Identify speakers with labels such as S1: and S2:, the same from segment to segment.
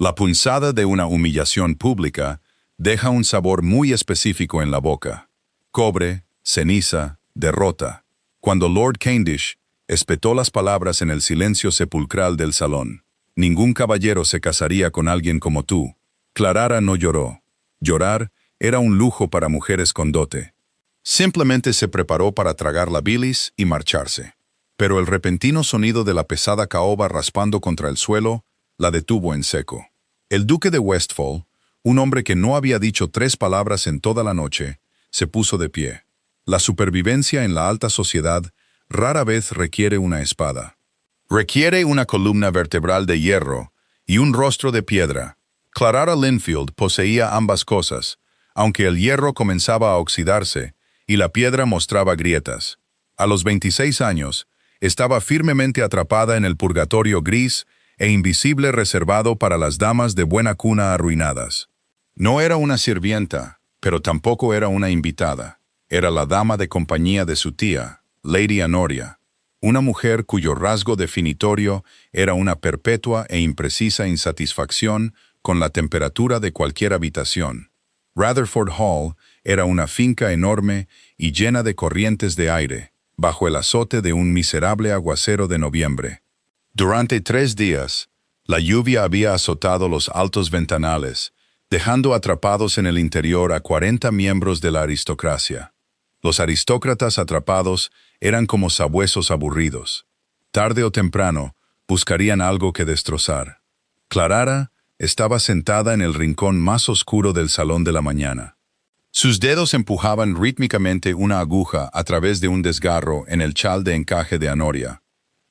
S1: La punzada de una humillación pública deja un sabor muy específico en la boca. Cobre, ceniza, derrota. Cuando Lord Cavendish espetó las palabras en el silencio sepulcral del salón. Ningún caballero se casaría con alguien como tú. Clara no lloró. Llorar era un lujo para mujeres con dote. Simplemente se preparó para tragar la bilis y marcharse. Pero el repentino sonido de la pesada caoba raspando contra el suelo la detuvo en seco. El duque de Westphal, un hombre que no había dicho 3 palabras en toda la noche, se puso de pie. La supervivencia en la alta sociedad rara vez requiere una espada. Requiere una columna vertebral de hierro y un rostro de piedra. Clara Linfield poseía ambas cosas, aunque el hierro comenzaba a oxidarse y la piedra mostraba grietas. A los 26 años, estaba firmemente atrapada en el purgatorio gris e invisible reservado para las damas de buena cuna arruinadas. No era una sirvienta, pero tampoco era una invitada. Era la dama de compañía de su tía, Lady Honoria, una mujer cuyo rasgo definitorio era una perpetua e imprecisa insatisfacción con la temperatura de cualquier habitación. Rutherford Hall era una finca enorme y llena de corrientes de aire, bajo el azote de un miserable aguacero de noviembre. Durante 3 días, la lluvia había azotado los altos ventanales, dejando atrapados en el interior a 40 miembros de la aristocracia. Los aristócratas atrapados eran como sabuesos aburridos. Tarde o temprano, buscarían algo que destrozar. Clara estaba sentada en el rincón más oscuro del salón de la mañana. Sus dedos empujaban rítmicamente una aguja a través de un desgarro en el chal de encaje de Honoria.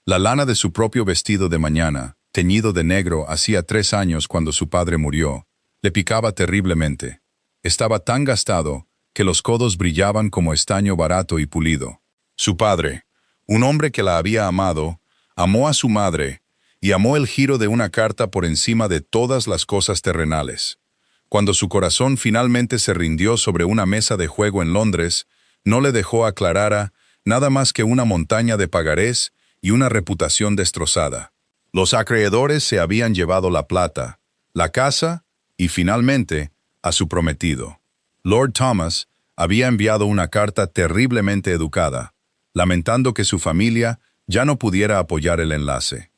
S1: La lana de su propio vestido de mañana, teñido de negro hacía 3 años cuando su padre murió, le picaba terriblemente. Estaba tan gastado que los codos brillaban como estaño barato y pulido. Su padre, un hombre que la había amado, amó a su madre y amó el giro de una carta por encima de todas las cosas terrenales. Cuando su corazón finalmente se rindió sobre una mesa de juego en Londres, no le dejó a Clara nada más que una montaña de pagarés y una reputación destrozada. Los acreedores se habían llevado la plata, la casa y, finalmente, a su prometido. Lord Thomas había enviado una carta terriblemente educada, lamentando que su familia ya no pudiera apoyar el enlace.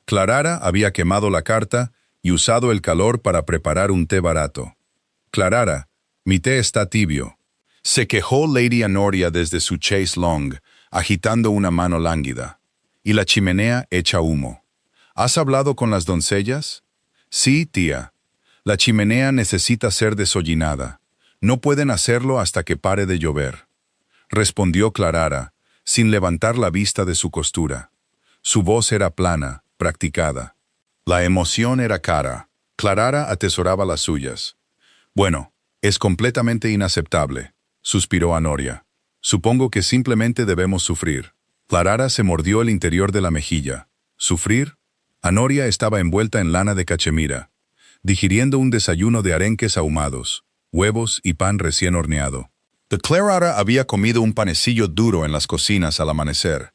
S1: Clara había quemado la carta y usado el calor para preparar un té barato. Clara, mi té está tibio. Se quejó Lady Honoria desde su chaise longue, agitando una mano lánguida. Y la chimenea echa humo. ¿Has hablado con las doncellas? Sí, tía. La chimenea necesita ser desollinada. No pueden hacerlo hasta que pare de llover. Respondió Clara, sin levantar la vista de su costura. Su voz era plana, practicada. La emoción era cara. Clara atesoraba las suyas. Bueno, es completamente inaceptable, suspiró Honoria. Supongo que simplemente debemos sufrir. Clara se mordió el interior de la mejilla. ¿Sufrir? Honoria estaba envuelta en lana de cachemira, digiriendo un desayuno de arenques ahumados, huevos y pan recién horneado. Clara había comido un panecillo duro en las cocinas al amanecer.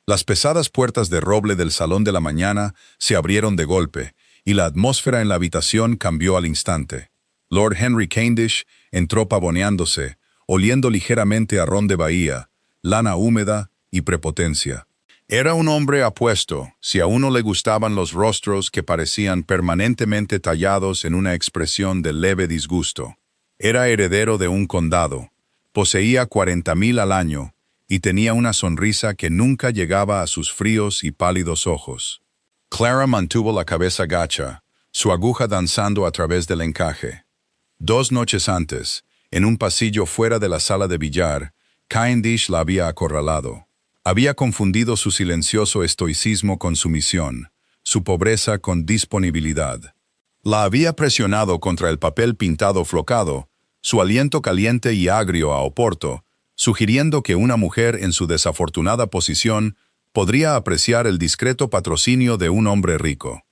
S1: Las pesadas puertas de roble del salón de la mañana se abrieron de golpe, y la atmósfera en la habitación cambió al instante. Lord Henry Cavendish entró pavoneándose, oliendo ligeramente a ron de bahía, lana húmeda y prepotencia. Era un hombre apuesto, si a uno le gustaban los rostros que parecían permanentemente tallados en una expresión de leve disgusto. Era heredero de un condado, poseía 40,000 al año y tenía una sonrisa que nunca llegaba a sus fríos y pálidos ojos. Clara mantuvo la cabeza gacha, su aguja danzando a través del encaje. 2 noches antes, en un pasillo fuera de la sala de billar, Cavendish la había acorralado. Había confundido su silencioso estoicismo con sumisión, su pobreza con disponibilidad. La había presionado contra el papel pintado flocado, su aliento caliente y agrio a Oporto, sugiriendo que una mujer en su desafortunada posición podría apreciar el discreto patrocinio de un hombre rico.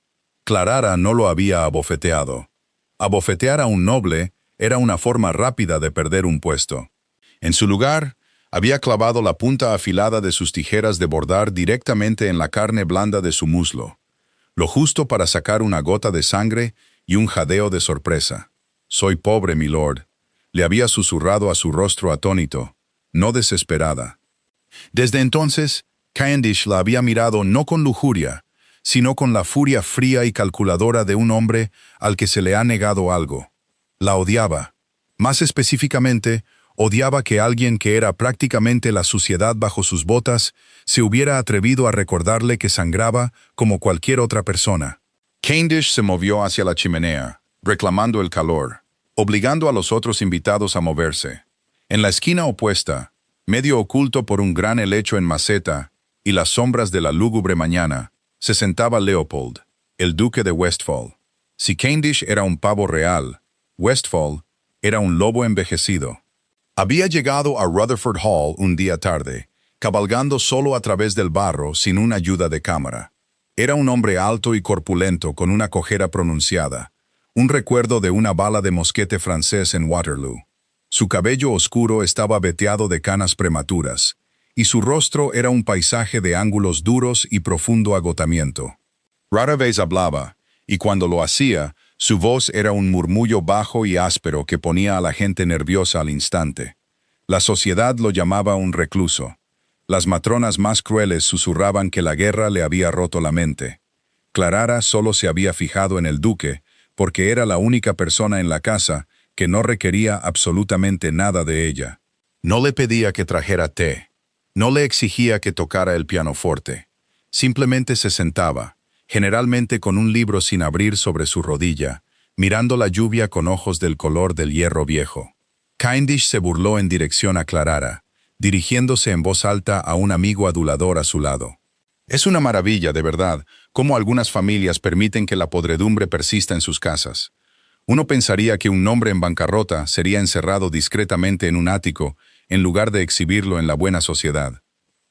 S1: Clara no lo había abofeteado. Abofetear a un noble era una forma rápida de perder un puesto. En su lugar, había clavado la punta afilada de sus tijeras de bordar directamente en la carne blanda de su muslo, lo justo para sacar una gota de sangre y un jadeo de sorpresa. «Soy pobre, milord», le había susurrado a su rostro atónito, no desesperada. Desde entonces, Cavendish la había mirado no con lujuria, sino con la furia fría y calculadora de un hombre al que se le ha negado algo. La odiaba. Más específicamente, odiaba que alguien que era prácticamente la suciedad bajo sus botas se hubiera atrevido a recordarle que sangraba como cualquier otra persona. Cavendish se movió hacia la chimenea, reclamando el calor, obligando a los otros invitados a moverse. En la esquina opuesta, medio oculto por un gran helecho en maceta y las sombras de la lúgubre mañana, se sentaba Leopold, el duque de Westphal. Si Cavendish era un pavo real, Westphal era un lobo envejecido. Había llegado a Rutherford Hall un día tarde, cabalgando solo a través del barro sin una ayuda de cámara. Era un hombre alto y corpulento con una cojera pronunciada, un recuerdo de una bala de mosquete francés en Waterloo. Su cabello oscuro estaba veteado de canas prematuras, y su rostro era un paisaje de ángulos duros y profundo agotamiento. Rara vez hablaba, y cuando lo hacía, su voz era un murmullo bajo y áspero que ponía a la gente nerviosa al instante. La sociedad lo llamaba un recluso. Las matronas más crueles susurraban que la guerra le había roto la mente. Clara solo se había fijado en el duque, porque era la única persona en la casa que no requería absolutamente nada de ella. No le pedía que trajera té. No le exigía que tocara el pianoforte. Simplemente se sentaba, generalmente con un libro sin abrir sobre su rodilla, mirando la lluvia con ojos del color del hierro viejo. Cavendish se burló en dirección a Clara, dirigiéndose en voz alta a un amigo adulador a su lado. «Es una maravilla, de verdad, cómo algunas familias permiten que la podredumbre persista en sus casas. Uno pensaría que un hombre en bancarrota sería encerrado discretamente en un ático en lugar de exhibirlo en la buena sociedad».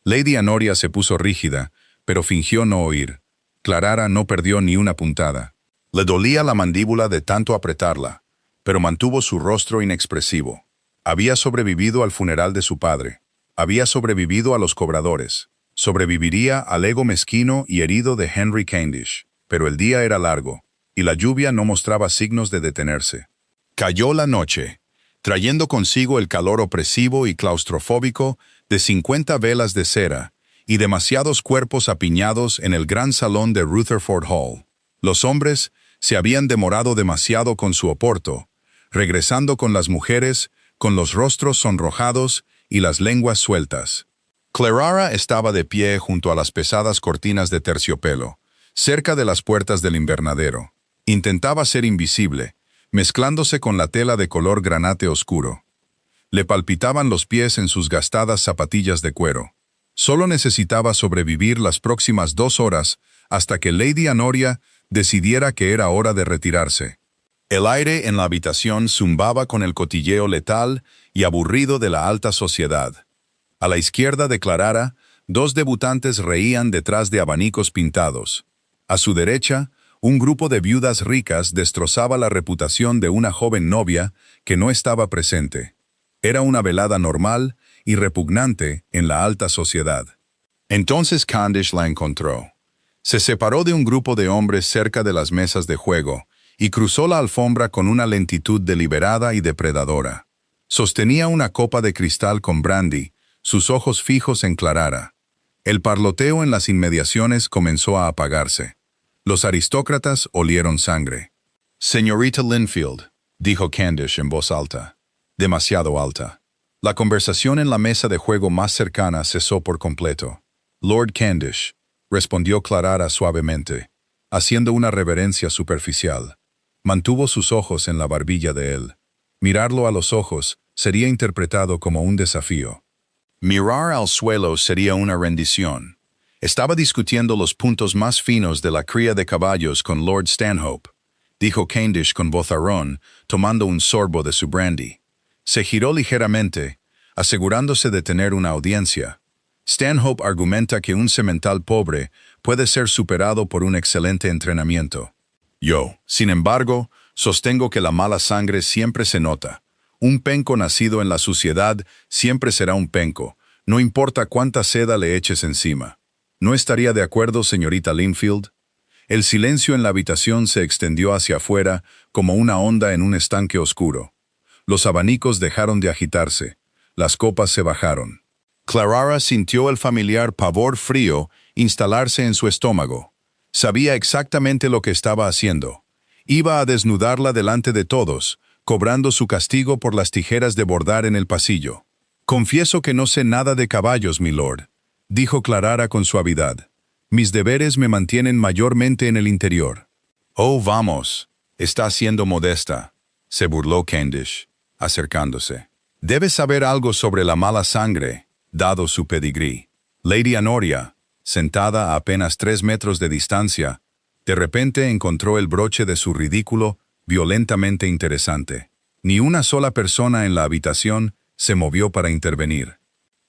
S1: Lady Honoria se puso rígida, pero fingió no oír. Clara no perdió ni una puntada. Le dolía la mandíbula de tanto apretarla, pero mantuvo su rostro inexpresivo. Había sobrevivido al funeral de su padre. Había sobrevivido a los cobradores. Sobreviviría al ego mezquino y herido de Henry Cavendish. Pero el día era largo, y la lluvia no mostraba signos de detenerse. Cayó la noche, trayendo consigo el calor opresivo y claustrofóbico de 50 velas de cera y demasiados cuerpos apiñados en el gran salón de Rutherford Hall. Los hombres se habían demorado demasiado con su oporto, regresando con las mujeres, con los rostros sonrojados y las lenguas sueltas. Clara estaba de pie junto a las pesadas cortinas de terciopelo, cerca de las puertas del invernadero. Intentaba ser invisible, mezclándose con la tela de color granate oscuro. Le palpitaban los pies en sus gastadas zapatillas de cuero. Solo necesitaba sobrevivir las próximas 2 horas hasta que Lady Honoria decidiera que era hora de retirarse. El aire en la habitación zumbaba con el cotilleo letal y aburrido de la alta sociedad. A la izquierda de Clara, 2 debutantes reían detrás de abanicos pintados. A su derecha, un grupo de viudas ricas destrozaba la reputación de una joven novia que no estaba presente. Era una velada normal y repugnante en la alta sociedad. Entonces Cavendish la encontró. Se separó de un grupo de hombres cerca de las mesas de juego y cruzó la alfombra con una lentitud deliberada y depredadora. Sostenía una copa de cristal con brandy, sus ojos fijos en Clara. El parloteo en las inmediaciones comenzó a apagarse. Los aristócratas olieron sangre. «Señorita Linfield», dijo Cavendish en voz alta. Demasiado alta. La conversación en la mesa de juego más cercana cesó por completo. «Lord Cavendish», respondió Clara suavemente, haciendo una reverencia superficial. Mantuvo sus ojos en la barbilla de él. Mirarlo a los ojos sería interpretado como un desafío. Mirar al suelo sería una rendición. Estaba discutiendo los puntos más finos de la cría de caballos con Lord Stanhope, dijo Cavendish con vozarrón, tomando un sorbo de su brandy. Se giró ligeramente, asegurándose de tener una audiencia. Stanhope argumenta que un semental pobre puede ser superado por un excelente entrenamiento. Yo, sin embargo, sostengo que la mala sangre siempre se nota. Un penco nacido en la suciedad siempre será un penco, no importa cuánta seda le eches encima. ¿No estaría de acuerdo, señorita Linfield? El silencio en la habitación se extendió hacia afuera como una onda en un estanque oscuro. Los abanicos dejaron de agitarse. Las copas se bajaron. Clara sintió el familiar pavor frío instalarse en su estómago. Sabía exactamente lo que estaba haciendo. Iba a desnudarla delante de todos, cobrando su castigo por las tijeras de bordar en el pasillo. «Confieso que no sé nada de caballos, milord», dijo Clara con suavidad. «Mis deberes me mantienen mayormente en el interior». «Oh, vamos, está siendo modesta», se burló Candish, acercándose. «Debes saber algo sobre la mala sangre, dado su pedigrí». Lady Honoria, sentada a apenas 3 metros de distancia, de repente encontró el broche de su ridículo violentamente interesante. Ni una sola persona en la habitación se movió para intervenir.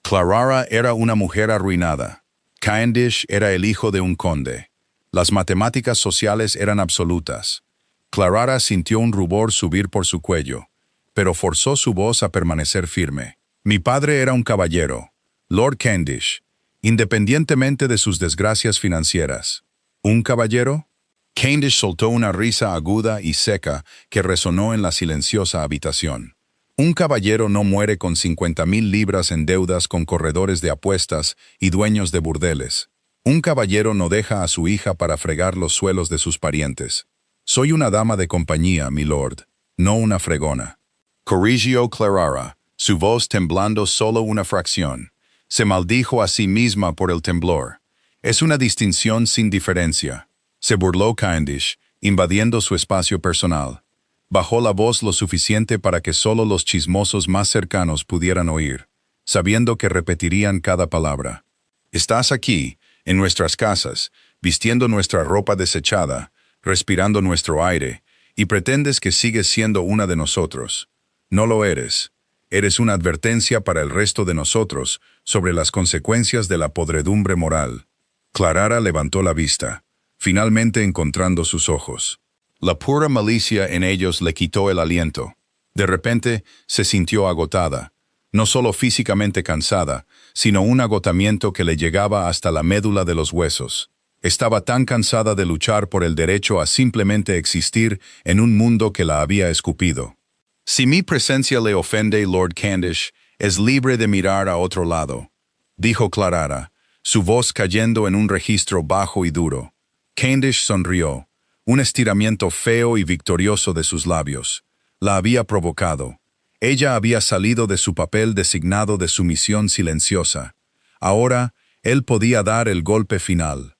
S1: Clara era una mujer arruinada. Candish era el hijo de un conde. Las matemáticas sociales eran absolutas. Clara sintió un rubor subir por su cuello, pero forzó su voz a permanecer firme. «Mi padre era un caballero, Lord Candish, independientemente de sus desgracias financieras». «¿Un caballero?». Candish soltó una risa aguda y seca que resonó en la silenciosa habitación. Un caballero no muere con 50,000 libras en deudas con corredores de apuestas y dueños de burdeles. Un caballero no deja a su hija para fregar los suelos de sus parientes. Soy una dama de compañía, milord, no una fregona. Corrigió Clara, su voz temblando solo una fracción. Se maldijo a sí misma por el temblor. Es una distinción sin diferencia. Se burló Candish, invadiendo su espacio personal. Bajó la voz lo suficiente para que solo los chismosos más cercanos pudieran oír, sabiendo que repetirían cada palabra. «Estás aquí, en nuestras casas, vistiendo nuestra ropa desechada, respirando nuestro aire, y pretendes que sigues siendo una de nosotros. No lo eres. Eres una advertencia para el resto de nosotros sobre las consecuencias de la podredumbre moral». Clara levantó la vista, finalmente encontrando sus ojos. La pura malicia en ellos le quitó el aliento. De repente se sintió agotada, no solo físicamente cansada, sino un agotamiento que le llegaba hasta la médula de los huesos. Estaba tan cansada de luchar por el derecho a simplemente existir en un mundo que la había escupido. «Si mi presencia le ofende, Lord Candish, es libre de mirar a otro lado», dijo Clara, su voz cayendo en un registro bajo y duro. Candish sonrió, un estiramiento feo y victorioso de sus labios. La había provocado. Ella había salido de su papel designado de sumisión silenciosa. Ahora, él podía dar el golpe final.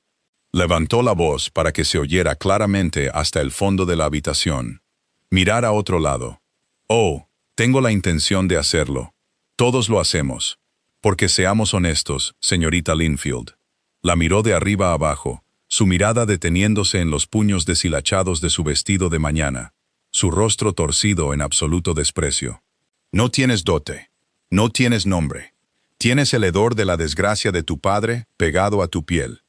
S1: Levantó la voz para que se oyera claramente hasta el fondo de la habitación. «Mirar a otro lado. Oh, tengo la intención de hacerlo. Todos lo hacemos. Porque seamos honestos, señorita Linfield». La miró de arriba a abajo, su mirada deteniéndose en los puños deshilachados de su vestido de mañana, su rostro torcido en absoluto desprecio. «No tienes dote. No tienes nombre. Tienes el hedor de la desgracia de tu padre pegado a tu piel.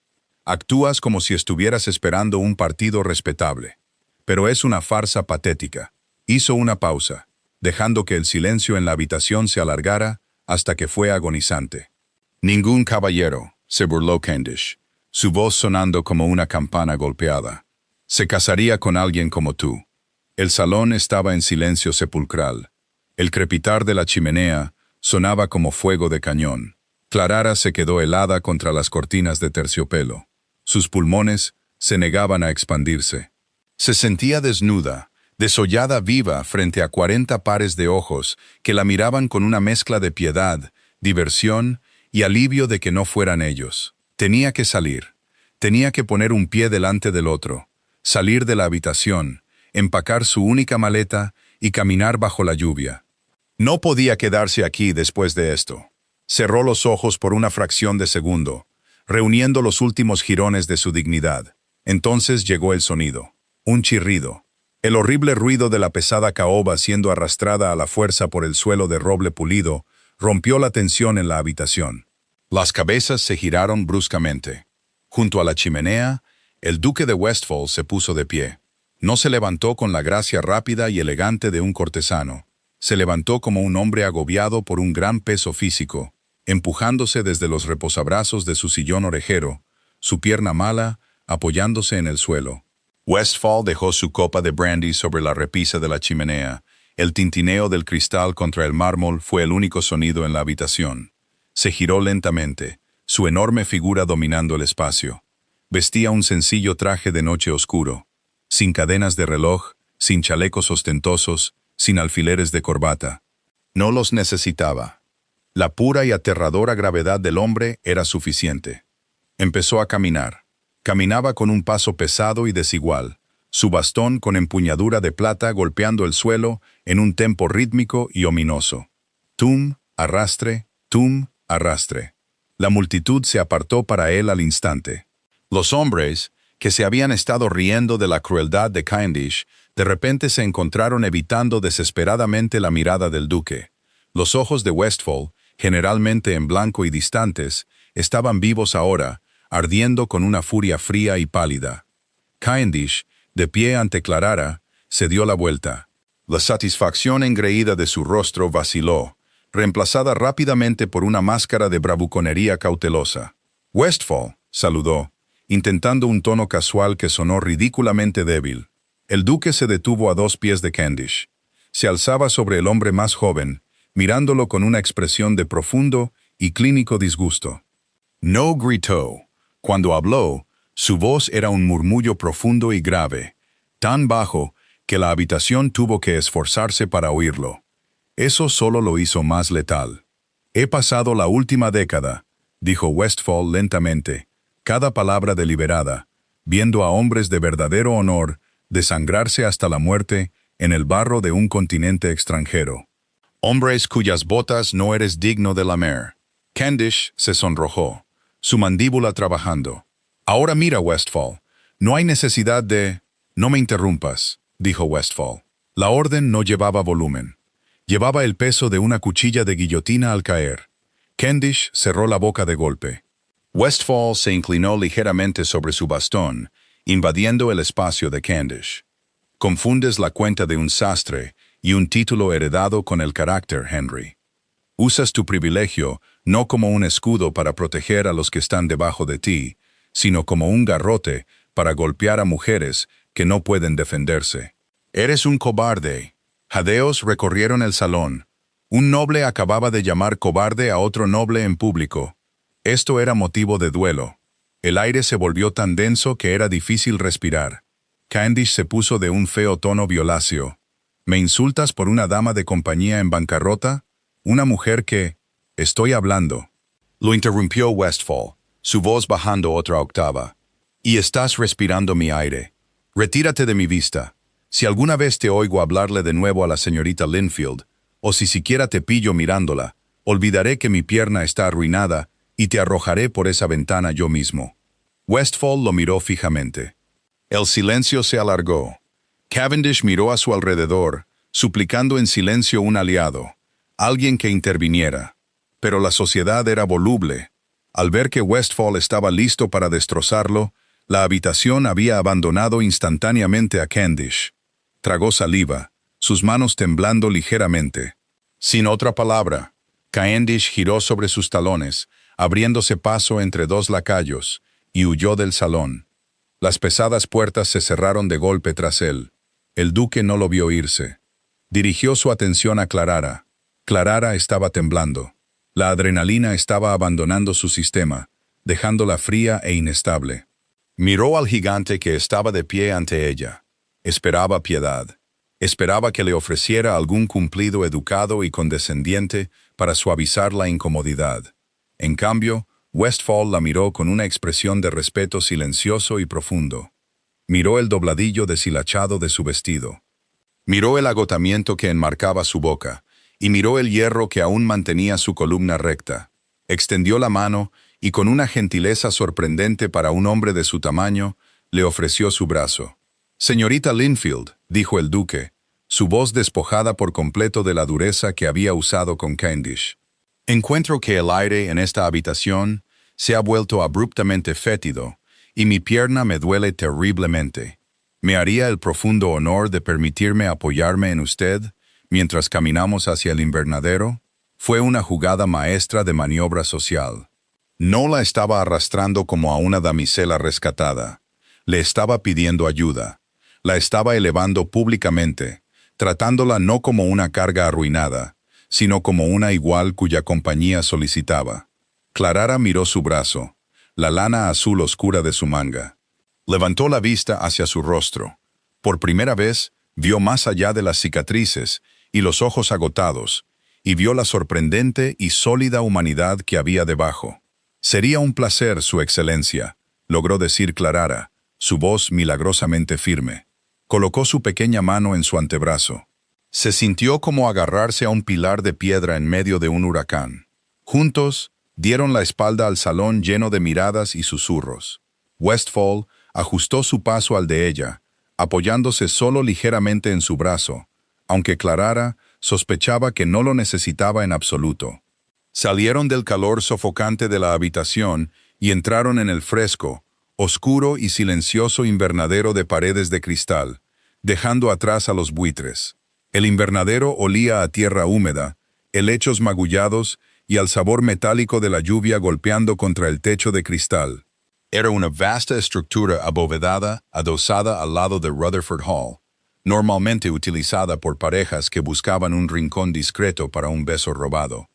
S1: Actúas como si estuvieras esperando un partido respetable. Pero es una farsa patética». Hizo una pausa, dejando que el silencio en la habitación se alargara hasta que fue agonizante. «Ningún caballero», se burló Candish, su voz sonando como una campana golpeada. «Se casaría con alguien como tú». El salón estaba en silencio sepulcral. El crepitar de la chimenea sonaba como fuego de cañón. Clara se quedó helada contra las cortinas de terciopelo. Sus pulmones se negaban a expandirse. Se sentía desnuda, desollada viva frente a 40 pares de ojos que la miraban con una mezcla de piedad, diversión y alivio de que no fueran ellos. Tenía que salir. Tenía que poner un pie delante del otro, salir de la habitación, empacar su única maleta y caminar bajo la lluvia. No podía quedarse aquí después de esto. Cerró los ojos por una fracción de segundo, reuniendo los últimos jirones de su dignidad. Entonces llegó el sonido. Un chirrido. El horrible ruido de la pesada caoba siendo arrastrada a la fuerza por el suelo de roble pulido rompió la tensión en la habitación. Las cabezas se giraron bruscamente. Junto a la chimenea, el duque de Westphal se puso de pie. No se levantó con la gracia rápida y elegante de un cortesano. Se levantó como un hombre agobiado por un gran peso físico, empujándose desde los reposabrazos de su sillón orejero, su pierna mala, apoyándose en el suelo. Westfall dejó su copa de brandy sobre la repisa de la chimenea. El tintineo del cristal contra el mármol fue el único sonido en la habitación. Se giró lentamente, su enorme figura dominando el espacio. Vestía un sencillo traje de noche oscuro, sin cadenas de reloj, sin chalecos ostentosos, sin alfileres de corbata. No los necesitaba. La pura y aterradora gravedad del hombre era suficiente. Empezó a caminar. Caminaba con un paso pesado y desigual, su bastón con empuñadura de plata golpeando el suelo en un tempo rítmico y ominoso. Tum, arrastre, tum, arrastre. La multitud se apartó para él al instante. Los hombres, que se habían estado riendo de la crueldad de Cavendish, de repente se encontraron evitando desesperadamente la mirada del duque. Los ojos de Westfall, generalmente en blanco y distantes, estaban vivos ahora, ardiendo con una furia fría y pálida. Cavendish, de pie ante Clarara, se dio la vuelta. La satisfacción engreída de su rostro vaciló, reemplazada rápidamente por una máscara de bravuconería cautelosa. Westfall, saludó, intentando un tono casual que sonó ridículamente débil. El duque se detuvo a 2 pies de Cavendish. Se alzaba sobre el hombre más joven, mirándolo con una expresión de profundo y clínico disgusto. No gritó. Cuando habló, su voz era un murmullo profundo y grave, tan bajo que la habitación tuvo que esforzarse para oírlo. Eso solo lo hizo más letal. He pasado la última década, dijo Westfall lentamente, cada palabra deliberada, viendo a hombres de verdadero honor desangrarse hasta la muerte en el barro de un continente extranjero. Hombres cuyas botas no eres digno de lamer. Cavendish se sonrojó, su mandíbula trabajando. Ahora mira, Westfall, no hay necesidad de... No me interrumpas, dijo Westfall. La orden no llevaba volumen. Llevaba el peso de una cuchilla de guillotina al caer. Cavendish cerró la boca de golpe. Westfall se inclinó ligeramente sobre su bastón, invadiendo el espacio de Cavendish. Confundes la cuenta de un sastre y un título heredado con el carácter, Henry. Usas tu privilegio no como un escudo para proteger a los que están debajo de ti, sino como un garrote para golpear a mujeres que no pueden defenderse. Eres un cobarde. Jadeos recorrieron el salón. Un noble acababa de llamar cobarde a otro noble en público. Esto era motivo de duelo. El aire se volvió tan denso que era difícil respirar. Cavendish se puso de un feo tono violáceo. ¿Me insultas por una dama de compañía en bancarrota? Una mujer que... Estoy hablando. Lo interrumpió Westfall, su voz bajando otra octava. Y estás respirando mi aire. Retírate de mi vista. Si alguna vez te oigo hablarle de nuevo a la señorita Linfield, o si siquiera te pillo mirándola, olvidaré que mi pierna está arruinada y te arrojaré por esa ventana yo mismo. Westfall lo miró fijamente. El silencio se alargó. Cavendish miró a su alrededor, suplicando en silencio un aliado, alguien que interviniera. Pero la sociedad era voluble. Al ver que Westfall estaba listo para destrozarlo, la habitación había abandonado instantáneamente a Cavendish. Tragó saliva, sus manos temblando ligeramente. Sin otra palabra, Cavendish giró sobre sus talones, abriéndose paso entre 2 lacayos, y huyó del salón. Las pesadas puertas se cerraron de golpe tras él. El duque no lo vio irse. Dirigió su atención a Clarara. Clarara estaba temblando. La adrenalina estaba abandonando su sistema, dejándola fría e inestable. Miró al gigante que estaba de pie ante ella. Esperaba piedad. Esperaba que le ofreciera algún cumplido educado y condescendiente para suavizar la incomodidad. En cambio, Westfall la miró con una expresión de respeto silencioso y profundo. Miró el dobladillo deshilachado de su vestido. Miró el agotamiento que enmarcaba su boca, y miró el hierro que aún mantenía su columna recta. Extendió la mano y con una gentileza sorprendente para un hombre de su tamaño, le ofreció su brazo. «Señorita Linfield», dijo el duque, su voz despojada por completo de la dureza que había usado con Cavendish. «Encuentro que el aire en esta habitación se ha vuelto abruptamente fétido, y mi pierna me duele terriblemente. ¿Me haría el profundo honor de permitirme apoyarme en usted mientras caminamos hacia el invernadero?» Fue una jugada maestra de maniobra social. No la estaba arrastrando como a una damisela rescatada, Le estaba pidiendo ayuda. La estaba elevando públicamente, tratándola no como una carga arruinada, sino como una igual cuya compañía solicitaba. Clarara miró su brazo, la lana azul oscura de su manga. Levantó la vista hacia su rostro. Por primera vez, vio más allá de las cicatrices y los ojos agotados, y vio la sorprendente y sólida humanidad que había debajo. «Sería un placer, Su Excelencia», logró decir Clarara, su voz milagrosamente firme. Colocó su pequeña mano en su antebrazo. Se sintió como agarrarse a un pilar de piedra en medio de un huracán. Juntos, dieron la espalda al salón lleno de miradas y susurros. Westfall ajustó su paso al de ella, apoyándose solo ligeramente en su brazo, aunque Clarara sospechaba que no lo necesitaba en absoluto. Salieron del calor sofocante de la habitación y entraron en el fresco, oscuro y silencioso invernadero de paredes de cristal, dejando atrás a los buitres. El invernadero olía a tierra húmeda, helechos magullados y al sabor metálico de la lluvia golpeando contra el techo de cristal. Era una vasta estructura abovedada, adosada al lado de Rutherford Hall, normalmente utilizada por parejas que buscaban un rincón discreto para un beso robado.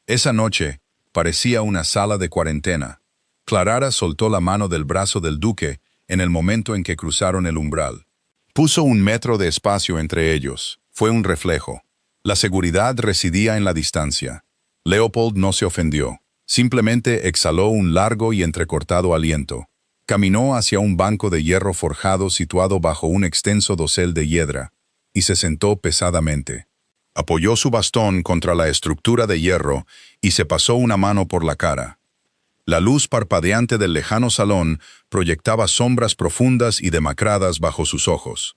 S1: Esa noche parecía una sala de cuarentena. Clarara soltó la mano del brazo del duque en el momento en que cruzaron el umbral. Puso 1 metro de espacio entre ellos. Fue un reflejo. La seguridad residía en la distancia. Leopold no se ofendió. Simplemente exhaló un largo y entrecortado aliento. Caminó hacia un banco de hierro forjado situado bajo un extenso dosel de hiedra, y se sentó pesadamente. Apoyó su bastón contra la estructura de hierro y se pasó una mano por la cara. La luz parpadeante del lejano salón proyectaba sombras profundas y demacradas bajo sus ojos.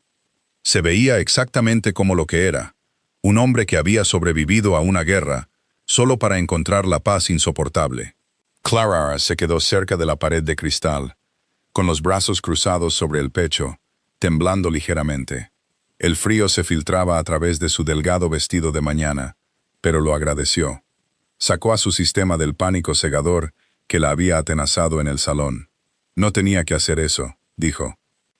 S1: Se veía exactamente como lo que era, un hombre que había sobrevivido a una guerra, solo para encontrar la paz insoportable. Clarara se quedó cerca de la pared de cristal, con los brazos cruzados sobre el pecho, temblando ligeramente. El frío se filtraba a través de su delgado vestido de mañana, pero lo agradeció. Sacó a su sistema del pánico cegador que la había atenazado en el salón. No tenía que hacer eso, dijo.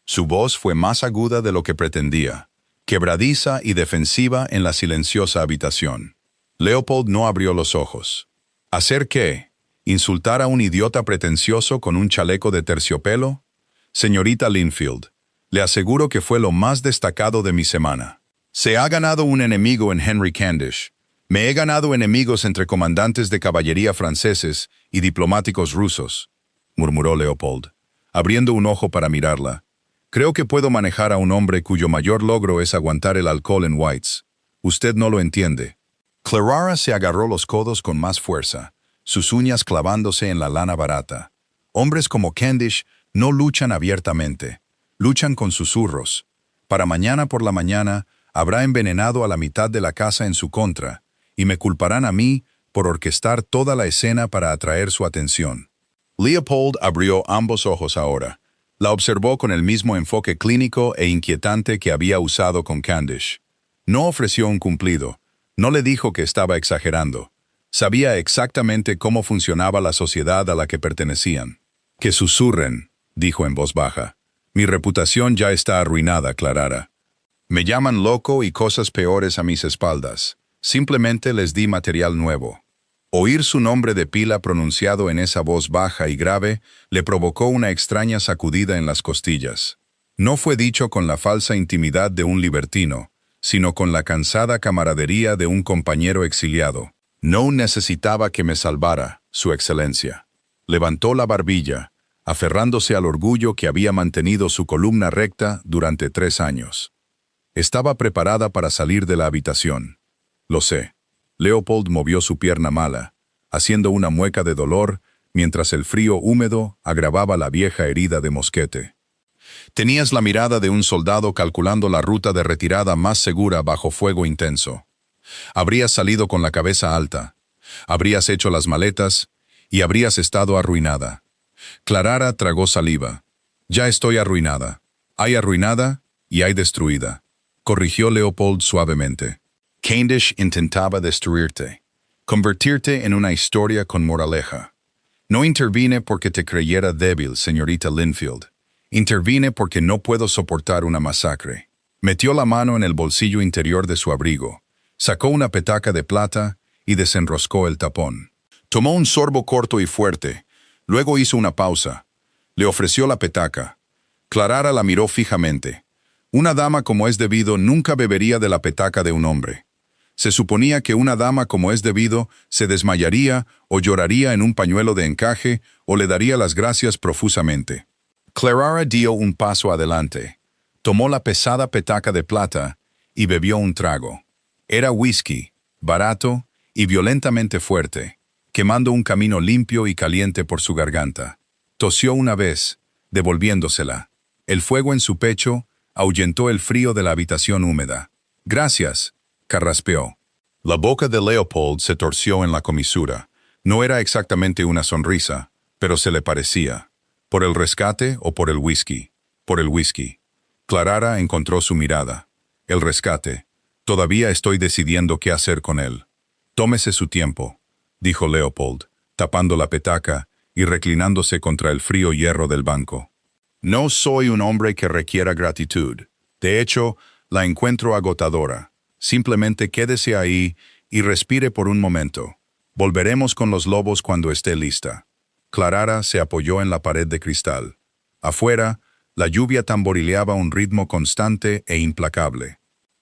S1: Su voz fue más aguda de lo que pretendía, quebradiza y defensiva en la silenciosa habitación. Leopold no abrió los ojos. ¿Hacer qué? ¿Insultar a un idiota pretencioso con un chaleco de terciopelo? Señorita Linfield, le aseguro que fue lo más destacado de mi semana. Se ha ganado un enemigo en Henry Candish. Me he ganado enemigos entre comandantes de caballería franceses y diplomáticos rusos, murmuró Leopold, abriendo un ojo para mirarla. Creo que puedo manejar a un hombre cuyo mayor logro es aguantar el alcohol en White's. Usted no lo entiende. Clarara se agarró los codos con más fuerza, sus uñas clavándose en la lana barata. Hombres como Candish no luchan abiertamente, luchan con susurros. Para mañana por la mañana habrá envenenado a la mitad de la casa en su contra, y me culparán a mí por orquestar toda la escena para atraer su atención. Leopold abrió ambos ojos ahora. La observó con el mismo enfoque clínico e inquietante que había usado con Candish. No ofreció un cumplido, no le dijo que estaba exagerando. Sabía exactamente cómo funcionaba la sociedad a la que pertenecían. «Que susurren», dijo en voz baja. «Mi reputación ya está arruinada, Clarara. Me llaman loco y cosas peores a mis espaldas. Simplemente les di material nuevo». Oír su nombre de pila pronunciado en esa voz baja y grave le provocó una extraña sacudida en las costillas. No fue dicho con la falsa intimidad de un libertino, sino con la cansada camaradería de un compañero exiliado. «No necesitaba que me salvara, Su Excelencia». Levantó la barbilla, aferrándose al orgullo que había mantenido su columna recta durante 3 años. Estaba preparada para salir de la habitación. «Lo sé». Leopold movió su pierna mala, haciendo una mueca de dolor mientras el frío húmedo agravaba la vieja herida de mosquete. Tenías la mirada de un soldado calculando la ruta de retirada más segura bajo fuego intenso. Habrías salido con la cabeza alta, habrías hecho las maletas y habrías estado arruinada. Clarara tragó saliva. «Ya estoy arruinada. Hay arruinada y hay destruida», corrigió Leopold suavemente. «Candish intentaba destruirte, convertirte en una historia con moraleja. No intervine porque te creyera débil, señorita Linfield. Intervine porque no puedo soportar una masacre. Metió la mano en el bolsillo interior de su abrigo, sacó una petaca de plata y desenroscó el tapón. Tomó un sorbo corto y fuerte, luego hizo una pausa. Le ofreció la petaca. Clarara la miró fijamente. Una dama como es debido nunca bebería de la petaca de un hombre. Se suponía que una dama como es debido se desmayaría o lloraría en un pañuelo de encaje o le daría las gracias profusamente. Clarara dio un paso adelante, tomó la pesada petaca de plata y bebió un trago. Era whisky, barato y violentamente fuerte, quemando un camino limpio y caliente por su garganta. Tosió una vez, devolviéndosela. El fuego en su pecho ahuyentó el frío de la habitación húmeda. «Gracias», carraspeó. La boca de Leopold se torció en la comisura. No era exactamente una sonrisa, pero se le parecía. ¿Por el rescate o por el whisky? Por el whisky. Clarara encontró su mirada. El rescate. Todavía estoy decidiendo qué hacer con él. Tómese su tiempo, dijo Leopold, tapando la petaca y reclinándose contra el frío hierro del banco. No soy un hombre que requiera gratitud. De hecho, la encuentro agotadora. Simplemente quédese ahí y respire por un momento. Volveremos con los lobos cuando esté lista. Clarara se apoyó en la pared de cristal. Afuera, la lluvia tamborileaba un ritmo constante e implacable.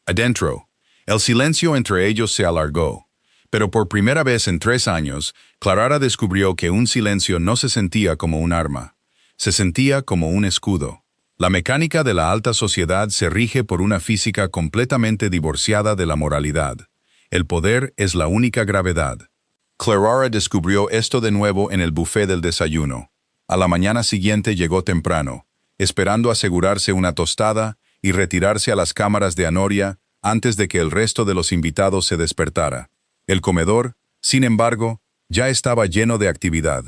S1: Adentro, el silencio entre ellos se alargó. Pero por primera vez en 3 años, Clarara descubrió que un silencio no se sentía como un arma. Se sentía como un escudo. La mecánica de la alta sociedad se rige por una física completamente divorciada de la moralidad. El poder es la única gravedad. Clarara descubrió esto de nuevo en el buffet del desayuno. A la mañana siguiente llegó temprano, esperando asegurarse una tostada y retirarse a las cámaras de Anoria antes de que el resto de los invitados se despertara. El comedor, sin embargo, ya estaba lleno de actividad.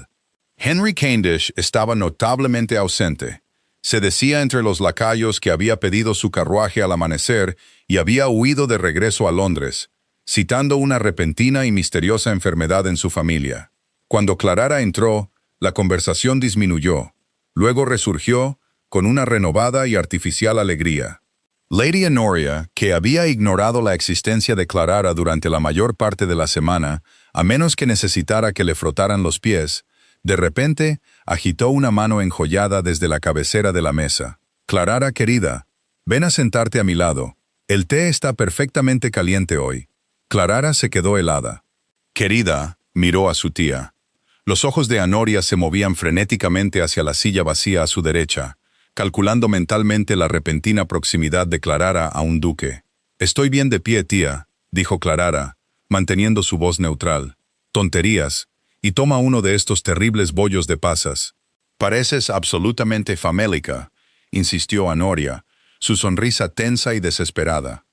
S1: Henry Cavendish estaba notablemente ausente. Se decía entre los lacayos que había pedido su carruaje al amanecer y había huido de regreso a Londres, citando una repentina y misteriosa enfermedad en su familia. Cuando Clarara entró, la conversación disminuyó. Luego resurgió con una renovada y artificial alegría. Lady Honoria, que había ignorado la existencia de Clarara durante la mayor parte de la semana, a menos que necesitara que le frotaran los pies, de repente agitó una mano enjollada desde la cabecera de la mesa. «Clarara, querida, ven a sentarte a mi lado. El té está perfectamente caliente hoy». Clarara se quedó helada. «Querida», miró a su tía. Los ojos de Honoria se movían frenéticamente hacia la silla vacía a su derecha, calculando mentalmente la repentina proximidad de Clarara a un duque. «Estoy bien de pie, tía», dijo Clarara, manteniendo su voz neutral. «Tonterías, y toma uno de estos terribles bollos de pasas». «Pareces absolutamente famélica», insistió Honoria, su sonrisa tensa y desesperada.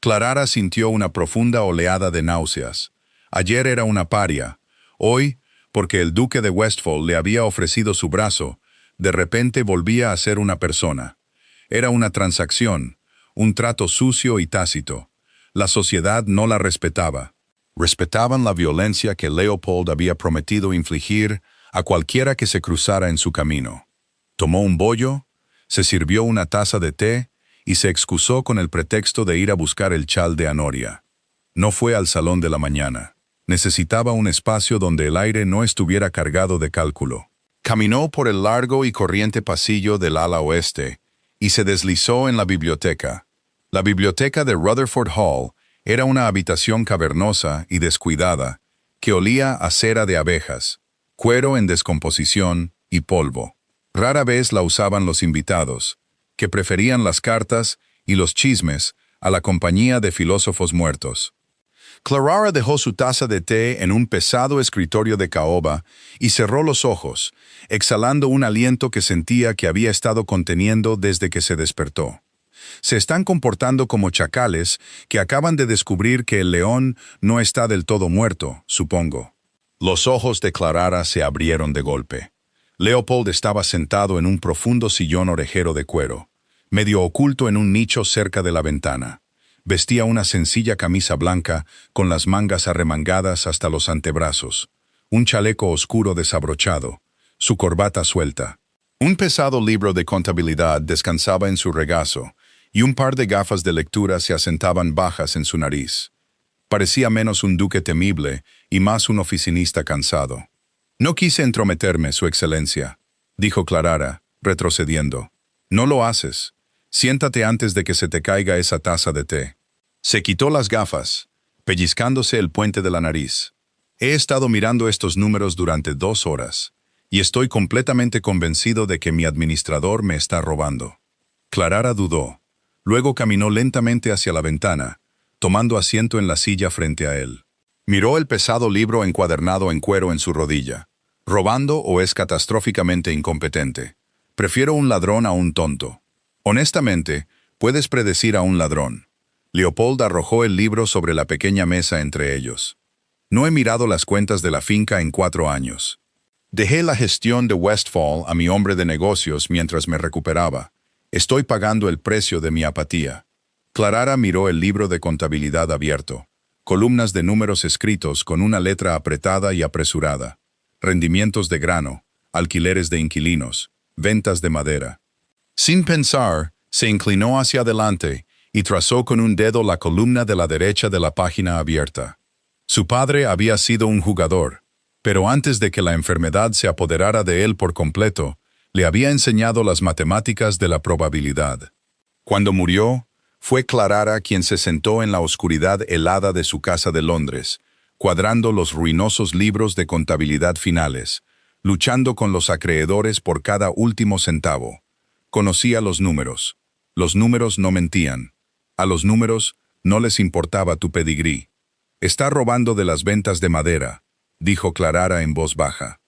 S1: Clarara sintió una profunda oleada de náuseas. Ayer era una paria. Hoy, porque el duque de Westphal le había ofrecido su brazo, de repente volvía a ser una persona. Era una transacción, un trato sucio y tácito. La sociedad no la respetaba. Respetaban la violencia que Leopold había prometido infligir a cualquiera que se cruzara en su camino. Tomó un bollo, se sirvió una taza de té y se excusó con el pretexto de ir a buscar el chal de Honoria. No fue al salón de la mañana. Necesitaba un espacio donde el aire no estuviera cargado de cálculo. Caminó por el largo y corriente pasillo del ala oeste y se deslizó en la biblioteca. La biblioteca de Rutherford Hall era una habitación cavernosa y descuidada que olía a cera de abejas, cuero en descomposición y polvo. Rara vez la usaban los invitados, que preferían las cartas y los chismes a la compañía de filósofos muertos. Clarara dejó su taza de té en un pesado escritorio de caoba y cerró los ojos, exhalando un aliento que sentía que había estado conteniendo desde que se despertó. Se están comportando como chacales que acaban de descubrir que el león no está del todo muerto, supongo. Los ojos de Clarara se abrieron de golpe. Leopold estaba sentado en un profundo sillón orejero de cuero, medio oculto en un nicho cerca de la ventana. Vestía una sencilla camisa blanca con las mangas arremangadas hasta los antebrazos, un chaleco oscuro desabrochado, su corbata suelta. Un pesado libro de contabilidad descansaba en su regazo, y un par de gafas de lectura se asentaban bajas en su nariz. Parecía menos un duque temible y más un oficinista cansado. «No quise entrometerme, Su Excelencia», dijo Clarara, retrocediendo. «No lo haces. Siéntate antes de que se te caiga esa taza de té». Se quitó las gafas, pellizcándose el puente de la nariz. «He estado mirando estos números durante 2 horas, y estoy completamente convencido de que mi administrador me está robando». Clarara dudó. Luego caminó lentamente hacia la ventana, tomando asiento en la silla frente a él. Miró el pesado libro encuadernado en cuero en su rodilla. ¿Robando o es catastróficamente incompetente? Prefiero un ladrón a un tonto. Honestamente, puedes predecir a un ladrón. Leopold arrojó el libro sobre la pequeña mesa entre ellos. No he mirado las cuentas de la finca en 4 años. Dejé la gestión de Westfall a mi hombre de negocios mientras me recuperaba. Estoy pagando el precio de mi apatía. Clarara miró el libro de contabilidad abierto. Columnas de números escritos con una letra apretada y apresurada. Rendimientos de grano, alquileres de inquilinos, ventas de madera. Sin pensar, se inclinó hacia adelante y trazó con un dedo la columna de la derecha de la página abierta. Su padre había sido un jugador, pero antes de que la enfermedad se apoderara de él por completo, le había enseñado las matemáticas de la probabilidad. Cuando murió, fue Clarara quien se sentó en la oscuridad helada de su casa de Londres, cuadrando los ruinosos libros de contabilidad finales, luchando con los acreedores por cada último centavo. Conocía los números. Los números no mentían. A los números no les importaba tu pedigrí. «Está robando de las ventas de madera», dijo Clarara en voz baja.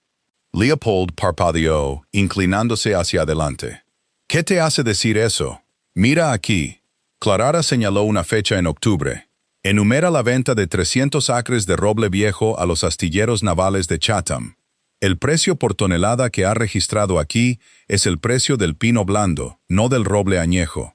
S1: Leopold parpadeó, inclinándose hacia adelante. «¿Qué te hace decir eso? Mira aquí». Clarara señaló una fecha en octubre. Enumera la venta de 300 acres de roble viejo a los astilleros navales de Chatham. El precio por tonelada que ha registrado aquí es el precio del pino blando, no del roble añejo.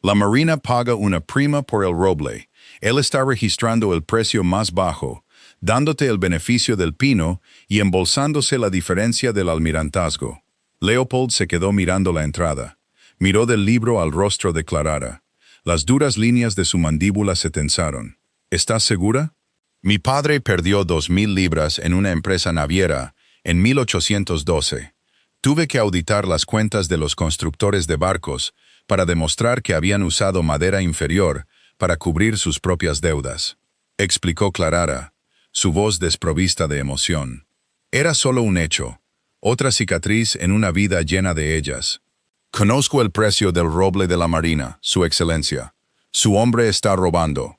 S1: La Marina paga una prima por el roble. Él está registrando el precio más bajo, dándote el beneficio del pino y embolsándose la diferencia del almirantazgo. Leopold se quedó mirando la entrada. Miró del libro al rostro de Clarara. Las duras líneas de su mandíbula se tensaron. «¿Estás segura?» «Mi padre perdió 2.000 libras en una empresa naviera en 1812. Tuve que auditar las cuentas de los constructores de barcos para demostrar que habían usado madera inferior para cubrir sus propias deudas», explicó Clarara, su voz desprovista de emoción. «Era solo un hecho, otra cicatriz en una vida llena de ellas. Conozco el precio del roble de la Marina, Su Excelencia. Su hombre está robando».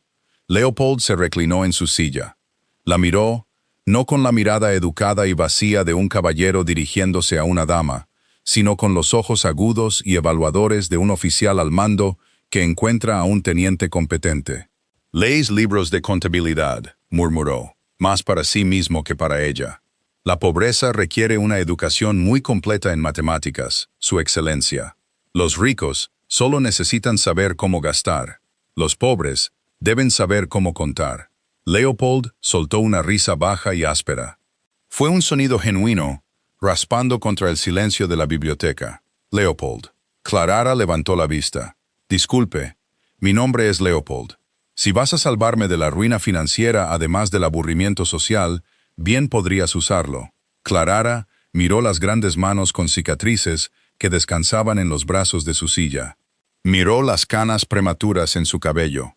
S1: Leopold se reclinó en su silla. La miró, no con la mirada educada y vacía de un caballero dirigiéndose a una dama, sino con los ojos agudos y evaluadores de un oficial al mando que encuentra a un teniente competente. «Lees libros de contabilidad», murmuró, más para sí mismo que para ella. «La pobreza requiere una educación muy completa en matemáticas, Su Excelencia. Los ricos solo necesitan saber cómo gastar. Los pobres deben saber cómo contar». Leopold soltó una risa baja y áspera. Fue un sonido genuino, raspando contra el silencio de la biblioteca. «Leopold». Clarara levantó la vista. «Disculpe, mi nombre es Leopold. Si vas a salvarme de la ruina financiera además del aburrimiento social, bien podrías usarlo». Clarara miró las grandes manos con cicatrices que descansaban en los brazos de su silla. Miró las canas prematuras en su cabello.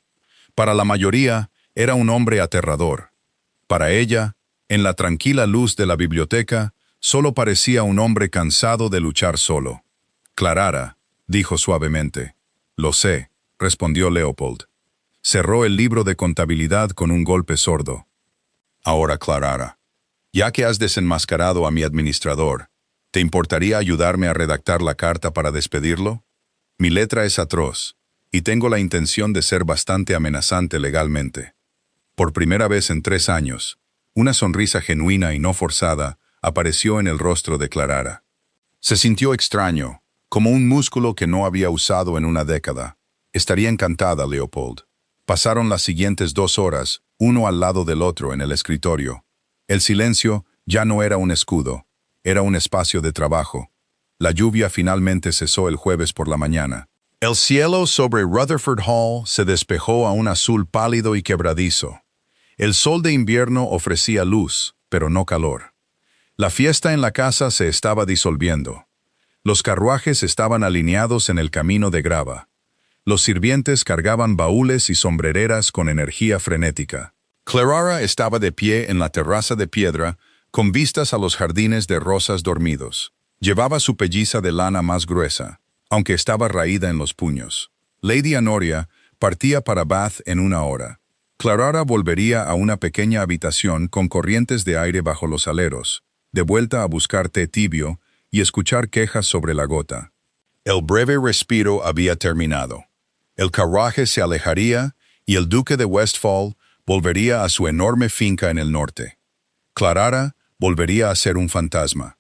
S1: Para la mayoría, era un hombre aterrador. Para ella, en la tranquila luz de la biblioteca, solo parecía un hombre cansado de luchar solo. «Clarara», dijo suavemente. «Lo sé», respondió Leopold. Cerró el libro de contabilidad con un golpe sordo. «Ahora, Clarara, ya que has desenmascarado a mi administrador, ¿te importaría ayudarme a redactar la carta para despedirlo? Mi letra es atroz, y tengo la intención de ser bastante amenazante legalmente». Por primera vez en 3 años, una sonrisa genuina y no forzada apareció en el rostro de Clarara. Se sintió extraño, como un músculo que no había usado en una década. «Estaría encantada, Leopold». Pasaron las siguientes 2 horas, uno al lado del otro en el escritorio. El silencio ya no era un escudo, era un espacio de trabajo. La lluvia finalmente cesó el jueves por la mañana. El cielo sobre Rutherford Hall se despejó a un azul pálido y quebradizo. El sol de invierno ofrecía luz, pero no calor. La fiesta en la casa se estaba disolviendo. Los carruajes estaban alineados en el camino de grava. Los sirvientes cargaban baúles y sombrereras con energía frenética. Clara estaba de pie en la terraza de piedra, con vistas a los jardines de rosas dormidos. Llevaba su pelliza de lana más gruesa, aunque estaba raída en los puños. Lady Honoria partía para Bath en 1 hora. Clara volvería a una pequeña habitación con corrientes de aire bajo los aleros, de vuelta a buscar té tibio y escuchar quejas sobre la gota. El breve respiro había terminado. El carruaje se alejaría y el duque de Westphal volvería a su enorme finca en el norte. Clara volvería a ser un fantasma.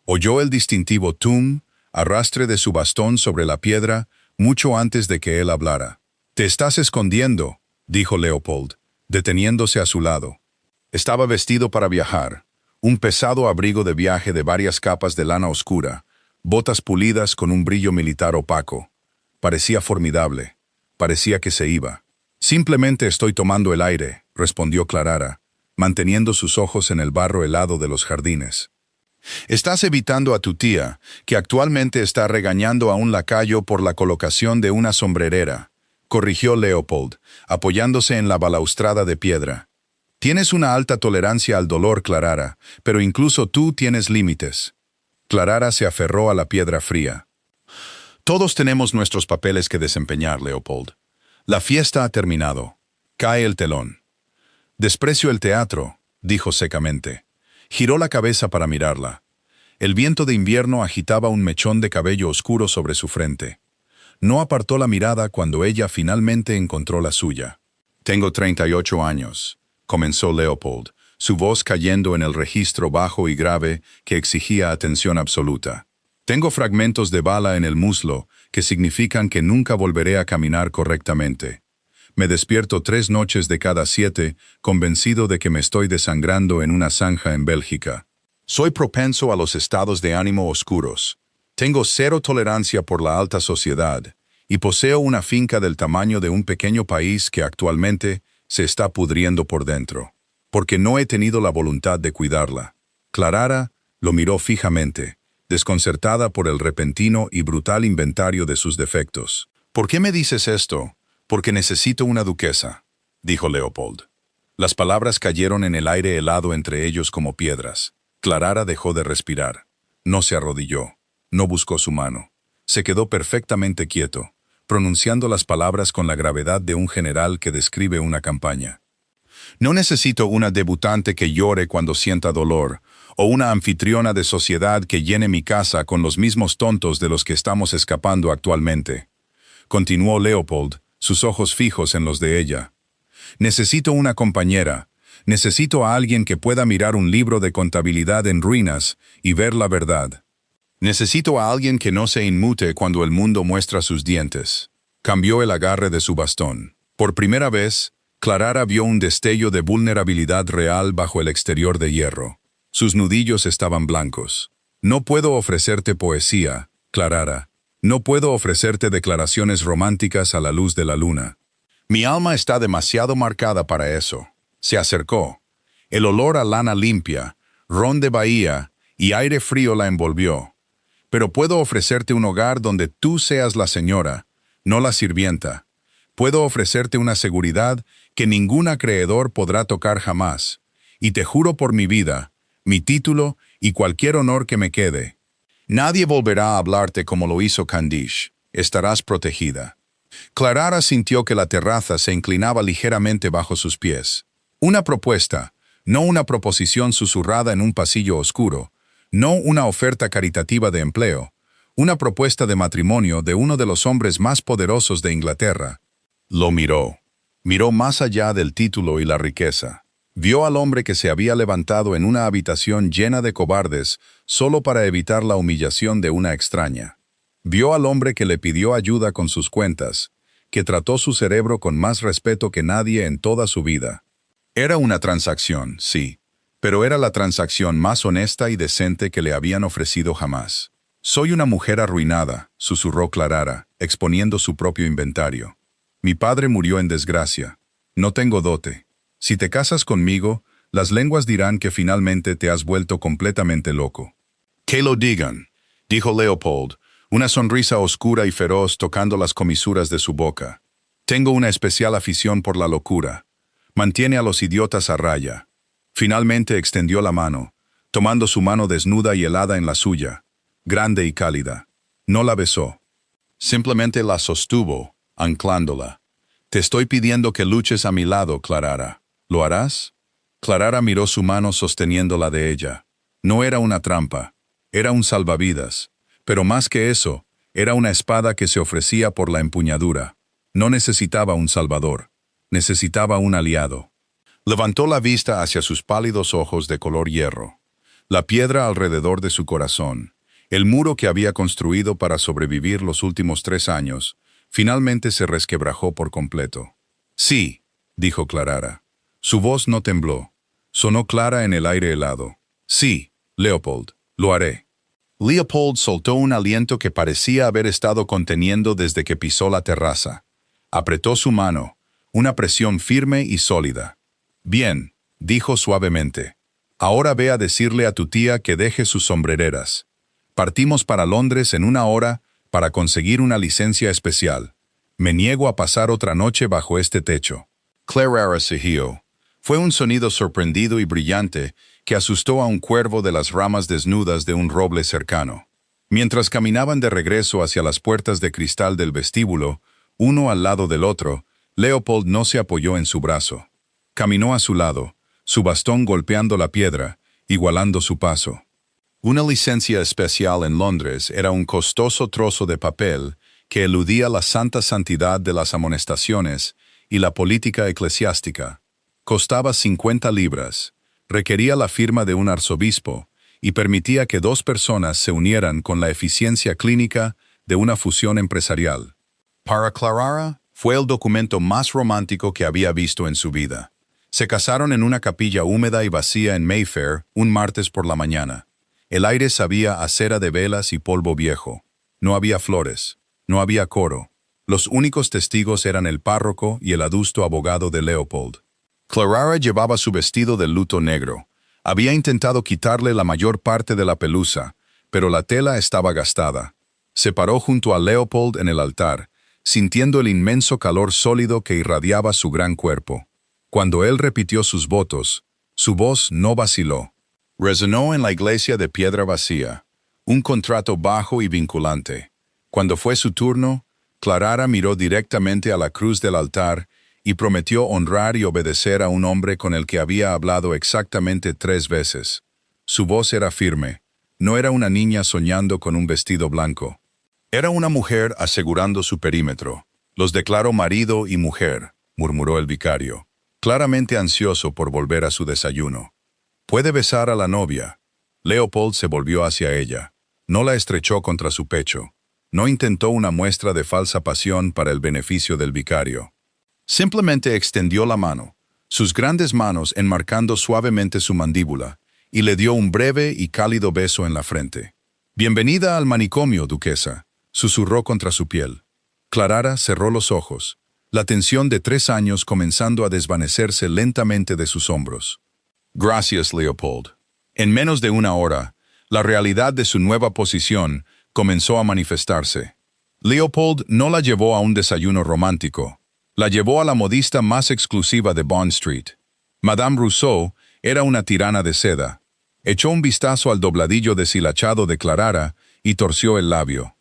S1: Oyó el distintivo tum, arrastre de su bastón sobre la piedra, mucho antes de que él hablara. «Te estás escondiendo», dijo Leopold, deteniéndose a su lado. Estaba vestido para viajar, un pesado abrigo de viaje de varias capas de lana oscura, botas pulidas con un brillo militar opaco. Parecía formidable, parecía que se iba. «Simplemente estoy tomando el aire», respondió Clara, manteniendo sus ojos en el barro helado de los jardines. «Estás evitando a tu tía, que actualmente está regañando a un lacayo por la colocación de una sombrerera», corrigió Leopold, apoyándose en la balaustrada de piedra. «Tienes una alta tolerancia al dolor, Clara, pero incluso tú tienes límites». Clara se aferró a la piedra fría. «Todos tenemos nuestros papeles que desempeñar, Leopold. La fiesta ha terminado. Cae el telón». «Desprecio el teatro», dijo secamente. Giró la cabeza para mirarla. El viento de invierno agitaba un mechón de cabello oscuro sobre su frente. No apartó la mirada cuando ella finalmente encontró la suya. «Tengo 38 años», comenzó Leopold, su voz cayendo en el registro bajo y grave que exigía atención absoluta. «Tengo fragmentos de bala en el muslo que significan que nunca volveré a caminar correctamente. Me despierto 3 noches de cada 7, convencido de que me estoy desangrando en una zanja en Bélgica. Soy propenso a los estados de ánimo oscuros. Tengo 0 tolerancia por la alta sociedad, y poseo una finca del tamaño de un pequeño país que actualmente se está pudriendo por dentro, porque no he tenido la voluntad de cuidarla». Clara lo miró fijamente, desconcertada por el repentino y brutal inventario de sus defectos. «¿Por qué me dices esto?» «Porque necesito una duquesa», dijo Leopold. Las palabras cayeron en el aire helado entre ellos como piedras. Clara dejó de respirar. No se arrodilló. No buscó su mano. Se quedó perfectamente quieto, pronunciando las palabras con la gravedad de un general que describe una campaña. «No necesito una debutante que llore cuando sienta dolor, o una anfitriona de sociedad que llene mi casa con los mismos tontos de los que estamos escapando actualmente», continuó Leopold, sus ojos fijos en los de ella. «Necesito una compañera. Necesito a alguien que pueda mirar un libro de contabilidad en ruinas y ver la verdad. Necesito a alguien que no se inmute cuando el mundo muestra sus dientes». Cambió el agarre de su bastón. Por primera vez, Clara vio un destello de vulnerabilidad real bajo el exterior de hierro. Sus nudillos estaban blancos. «No puedo ofrecerte poesía, Clara. No puedo ofrecerte declaraciones románticas a la luz de la luna. Mi alma está demasiado marcada para eso». Se acercó. El olor a lana limpia, ron de bahía y aire frío la envolvió. «Pero puedo ofrecerte un hogar donde tú seas la señora, no la sirvienta. Puedo ofrecerte una seguridad que ningún acreedor podrá tocar jamás. Y te juro por mi vida, mi título y cualquier honor que me quede. Nadie volverá a hablarte como lo hizo Candice. Estarás protegida». Clara sintió que la terraza se inclinaba ligeramente bajo sus pies. Una propuesta, no una proposición susurrada en un pasillo oscuro, no una oferta caritativa de empleo, una propuesta de matrimonio de uno de los hombres más poderosos de Inglaterra. Lo miró. Miró más allá del título y la riqueza. Vio al hombre que se había levantado en una habitación llena de cobardes solo para evitar la humillación de una extraña. Vio al hombre que le pidió ayuda con sus cuentas, que trató su cerebro con más respeto que nadie en toda su vida. Era una transacción, sí, pero era la transacción más honesta y decente que le habían ofrecido jamás. Soy una mujer arruinada, susurró Clarara, exponiendo su propio inventario. Mi padre murió en desgracia. No tengo dote. Si te casas conmigo, las lenguas dirán que finalmente te has vuelto completamente loco. Que lo digan, dijo Leopold, una sonrisa oscura y feroz tocando las comisuras de su boca. Tengo una especial afición por la locura. Mantiene a los idiotas a raya. Finalmente extendió la mano, tomando su mano desnuda y helada en la suya, grande y cálida. No la besó. Simplemente la sostuvo, anclándola. Te estoy pidiendo que luches a mi lado, Clarara. ¿Lo harás? Clarara miró su mano sosteniendo la de ella. No era una trampa, era un salvavidas. Pero más que eso, era una espada que se ofrecía por la empuñadura. No necesitaba un salvador, necesitaba un aliado. Levantó la vista hacia sus pálidos ojos de color hierro, la piedra alrededor de su corazón, el muro que había construido para sobrevivir los últimos 3 años, finalmente se resquebrajó por completo. Sí, dijo Clarara. Su voz no tembló. Sonó clara en el aire helado. Sí, Leopold, lo haré. Leopold soltó un aliento que parecía haber estado conteniendo desde que pisó la terraza. Apretó su mano, una presión firme y sólida. Bien, dijo suavemente. Ahora ve a decirle a tu tía que deje sus sombrereras. Partimos para Londres en 1 hora para conseguir una licencia especial. Me niego a pasar otra noche bajo este techo. Clarara Sehio. Fue un sonido sorprendido y brillante que asustó a un cuervo de las ramas desnudas de un roble cercano. Mientras caminaban de regreso hacia las puertas de cristal del vestíbulo, uno al lado del otro, Leopold no se apoyó en su brazo. Caminó a su lado, su bastón golpeando la piedra, igualando su paso. Una licencia especial en Londres era un costoso trozo de papel que eludía la santa santidad de las amonestaciones y la política eclesiástica. Costaba 50 libras, requería la firma de un arzobispo y permitía que 2 personas se unieran con la eficiencia clínica de una fusión empresarial. Para Clarara, fue el documento más romántico que había visto en su vida. Se casaron en una capilla húmeda y vacía en Mayfair un martes por la mañana. El aire sabía a cera de velas y polvo viejo. No había flores, no había coro. Los únicos testigos eran el párroco y el adusto abogado de Leopold. Clarara llevaba su vestido de luto negro. Había intentado quitarle la mayor parte de la pelusa, pero la tela estaba gastada. Se paró junto a Leopold en el altar, sintiendo el inmenso calor sólido que irradiaba su gran cuerpo. Cuando él repitió sus votos, su voz no vaciló. Resonó en la iglesia de piedra vacía, un contrato bajo y vinculante. Cuando fue su turno, Clarara miró directamente a la cruz del altar y prometió honrar y obedecer a un hombre con el que había hablado exactamente 3 veces. Su voz era firme. No era una niña soñando con un vestido blanco. Era una mujer asegurando su perímetro. Los declaró marido y mujer, murmuró el vicario, claramente ansioso por volver a su desayuno. Puede besar a la novia. Leopold se volvió hacia ella. No la estrechó contra su pecho. No intentó una muestra de falsa pasión para el beneficio del vicario. Simplemente extendió la mano, sus grandes manos enmarcando suavemente su mandíbula, y le dio un breve y cálido beso en la frente. «Bienvenida al manicomio, duquesa», susurró contra su piel. Clarara cerró los ojos, la tensión de 3 años comenzando a desvanecerse lentamente de sus hombros. «Gracias, Leopold». En menos de 1 hora, la realidad de su nueva posición comenzó a manifestarse. Leopold no la llevó a un desayuno romántico. La llevó a la modista más exclusiva de Bond Street. Madame Rousseau era una tirana de seda. Echó un vistazo al dobladillo deshilachado de Clarara y torció el labio.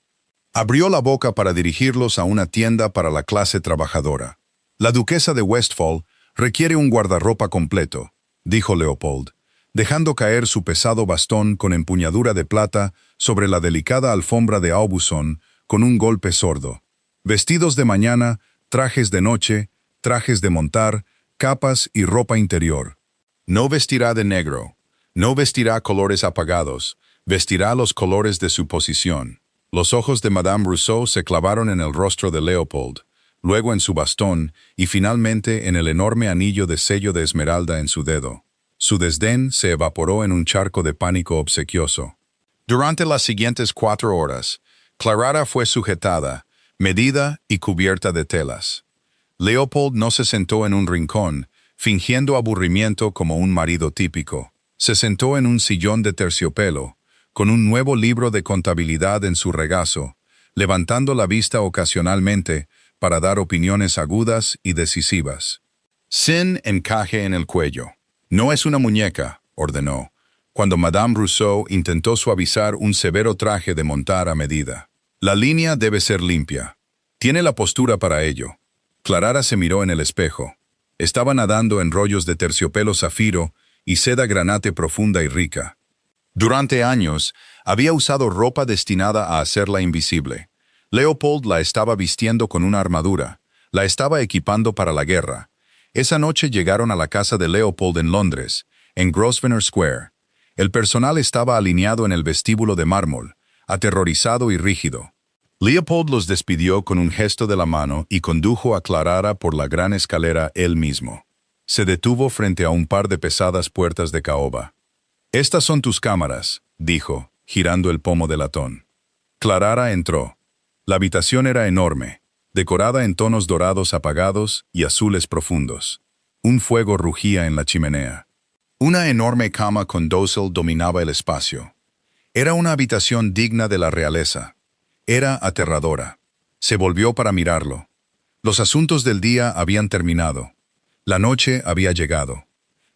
S1: Abrió la boca para dirigirlos a una tienda para la clase trabajadora. La duquesa de Westphal requiere un guardarropa completo, dijo Leopold, dejando caer su pesado bastón con empuñadura de plata sobre la delicada alfombra de Aubusson con un golpe sordo. Vestidos de mañana, trajes de noche, trajes de montar, capas y ropa interior. No vestirá de negro, no vestirá colores apagados, vestirá los colores de su posición. Los ojos de Madame Rousseau se clavaron en el rostro de Leopold, luego en su bastón y finalmente en el enorme anillo de sello de esmeralda en su dedo. Su desdén se evaporó en un charco de pánico obsequioso. Durante las siguientes 4 horas, Clarara fue sujetada, medida y cubierta de telas. Leopold no se sentó en un rincón, fingiendo aburrimiento como un marido típico. Se sentó en un sillón de terciopelo, con un nuevo libro de contabilidad en su regazo, levantando la vista ocasionalmente para dar opiniones agudas y decisivas. Sin encaje en el cuello. No es una muñeca, ordenó, cuando Madame Rousseau intentó suavizar un severo traje de montar a medida. La línea debe ser limpia. Tiene la postura para ello. Clarara se miró en el espejo. Estaba nadando en rollos de terciopelo zafiro y seda granate profunda y rica. Durante años, había usado ropa destinada a hacerla invisible. Leopold la estaba vistiendo con una armadura, la estaba equipando para la guerra. Esa noche llegaron a la casa de Leopold en Londres, en Grosvenor Square. El personal estaba alineado en el vestíbulo de mármol, aterrorizado y rígido. Leopold los despidió con un gesto de la mano y condujo a Clarara por la gran escalera él mismo. Se detuvo frente a un par de pesadas puertas de caoba. «Estas son tus cámaras», dijo, girando el pomo de latón. Clarara entró. La habitación era enorme, decorada en tonos dorados apagados y azules profundos. Un fuego rugía en la chimenea. Una enorme cama con dosel dominaba el espacio. Era una habitación digna de la realeza. Era aterradora. Se volvió para mirarlo. Los asuntos del día habían terminado. La noche había llegado.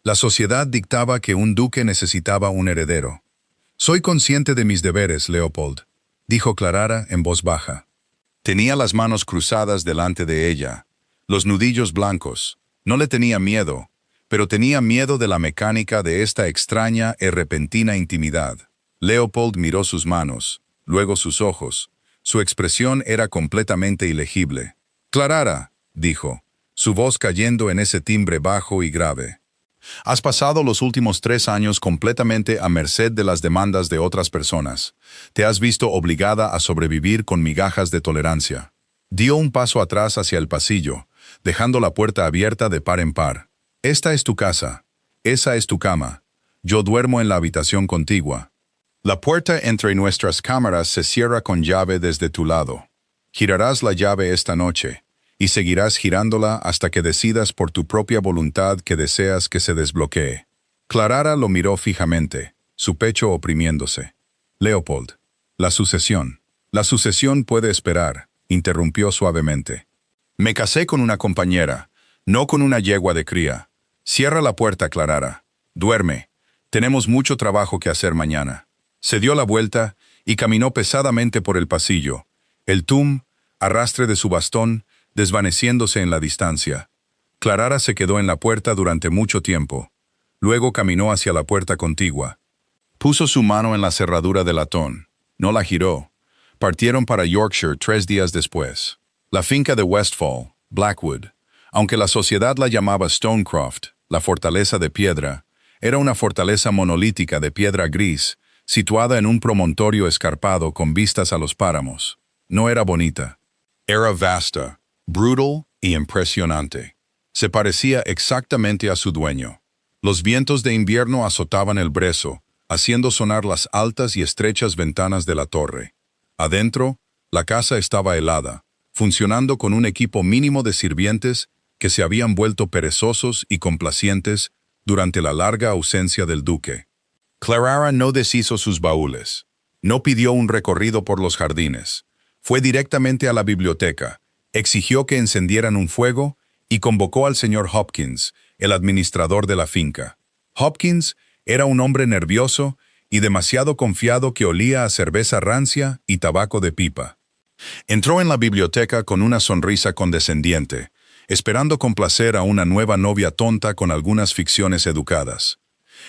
S1: La sociedad dictaba que un duque necesitaba un heredero. «Soy consciente de mis deberes, Leopold», dijo Clarara en voz baja. Tenía las manos cruzadas delante de ella, los nudillos blancos. No le tenía miedo, pero tenía miedo de la mecánica de esta extraña y repentina intimidad. Leopold miró sus manos, luego sus ojos. Su expresión era completamente ilegible. «Clarara», dijo, su voz cayendo en ese timbre bajo y grave. «Has pasado los últimos 3 años completamente a merced de las demandas de otras personas. Te has visto obligada a sobrevivir con migajas de tolerancia». Dio un paso atrás hacia el pasillo, dejando la puerta abierta de par en par. «Esta es tu casa. Esa es tu cama. Yo duermo en la habitación contigua. La puerta entre nuestras cámaras se cierra con llave desde tu lado. Girarás la llave esta noche, y seguirás girándola hasta que decidas por tu propia voluntad que deseas que se desbloquee». Clarara lo miró fijamente, su pecho oprimiéndose. «Leopold, la sucesión. La sucesión puede esperar», interrumpió suavemente. «Me casé con una compañera, no con una yegua de cría. Cierra la puerta, Clarara. Duerme. Tenemos mucho trabajo que hacer mañana». Se dio la vuelta y caminó pesadamente por el pasillo, el arrastre de su bastón, desvaneciéndose en la distancia. Clarara se quedó en la puerta durante mucho tiempo. Luego caminó hacia la puerta contigua. Puso su mano en la cerradura de latón. No la giró. Partieron para Yorkshire 3 días después. La finca de Westfall, Blackwood, aunque la sociedad la llamaba Stonecroft, la fortaleza de piedra, era una fortaleza monolítica de piedra gris, situada en un promontorio escarpado con vistas a los páramos. No era bonita. Era vasta, brutal y impresionante. Se parecía exactamente a su dueño. Los vientos de invierno azotaban el brezo, haciendo sonar las altas y estrechas ventanas de la torre. Adentro, la casa estaba helada, funcionando con un equipo mínimo de sirvientes que se habían vuelto perezosos y complacientes durante la larga ausencia del duque. Clarara no deshizo sus baúles. No pidió un recorrido por los jardines. Fue directamente a la biblioteca, exigió que encendieran un fuego y convocó al señor Hopkins, el administrador de la finca. Hopkins era un hombre nervioso y demasiado confiado que olía a cerveza rancia y tabaco de pipa. Entró en la biblioteca con una sonrisa condescendiente, esperando complacer a una nueva novia tonta con algunas ficciones educadas.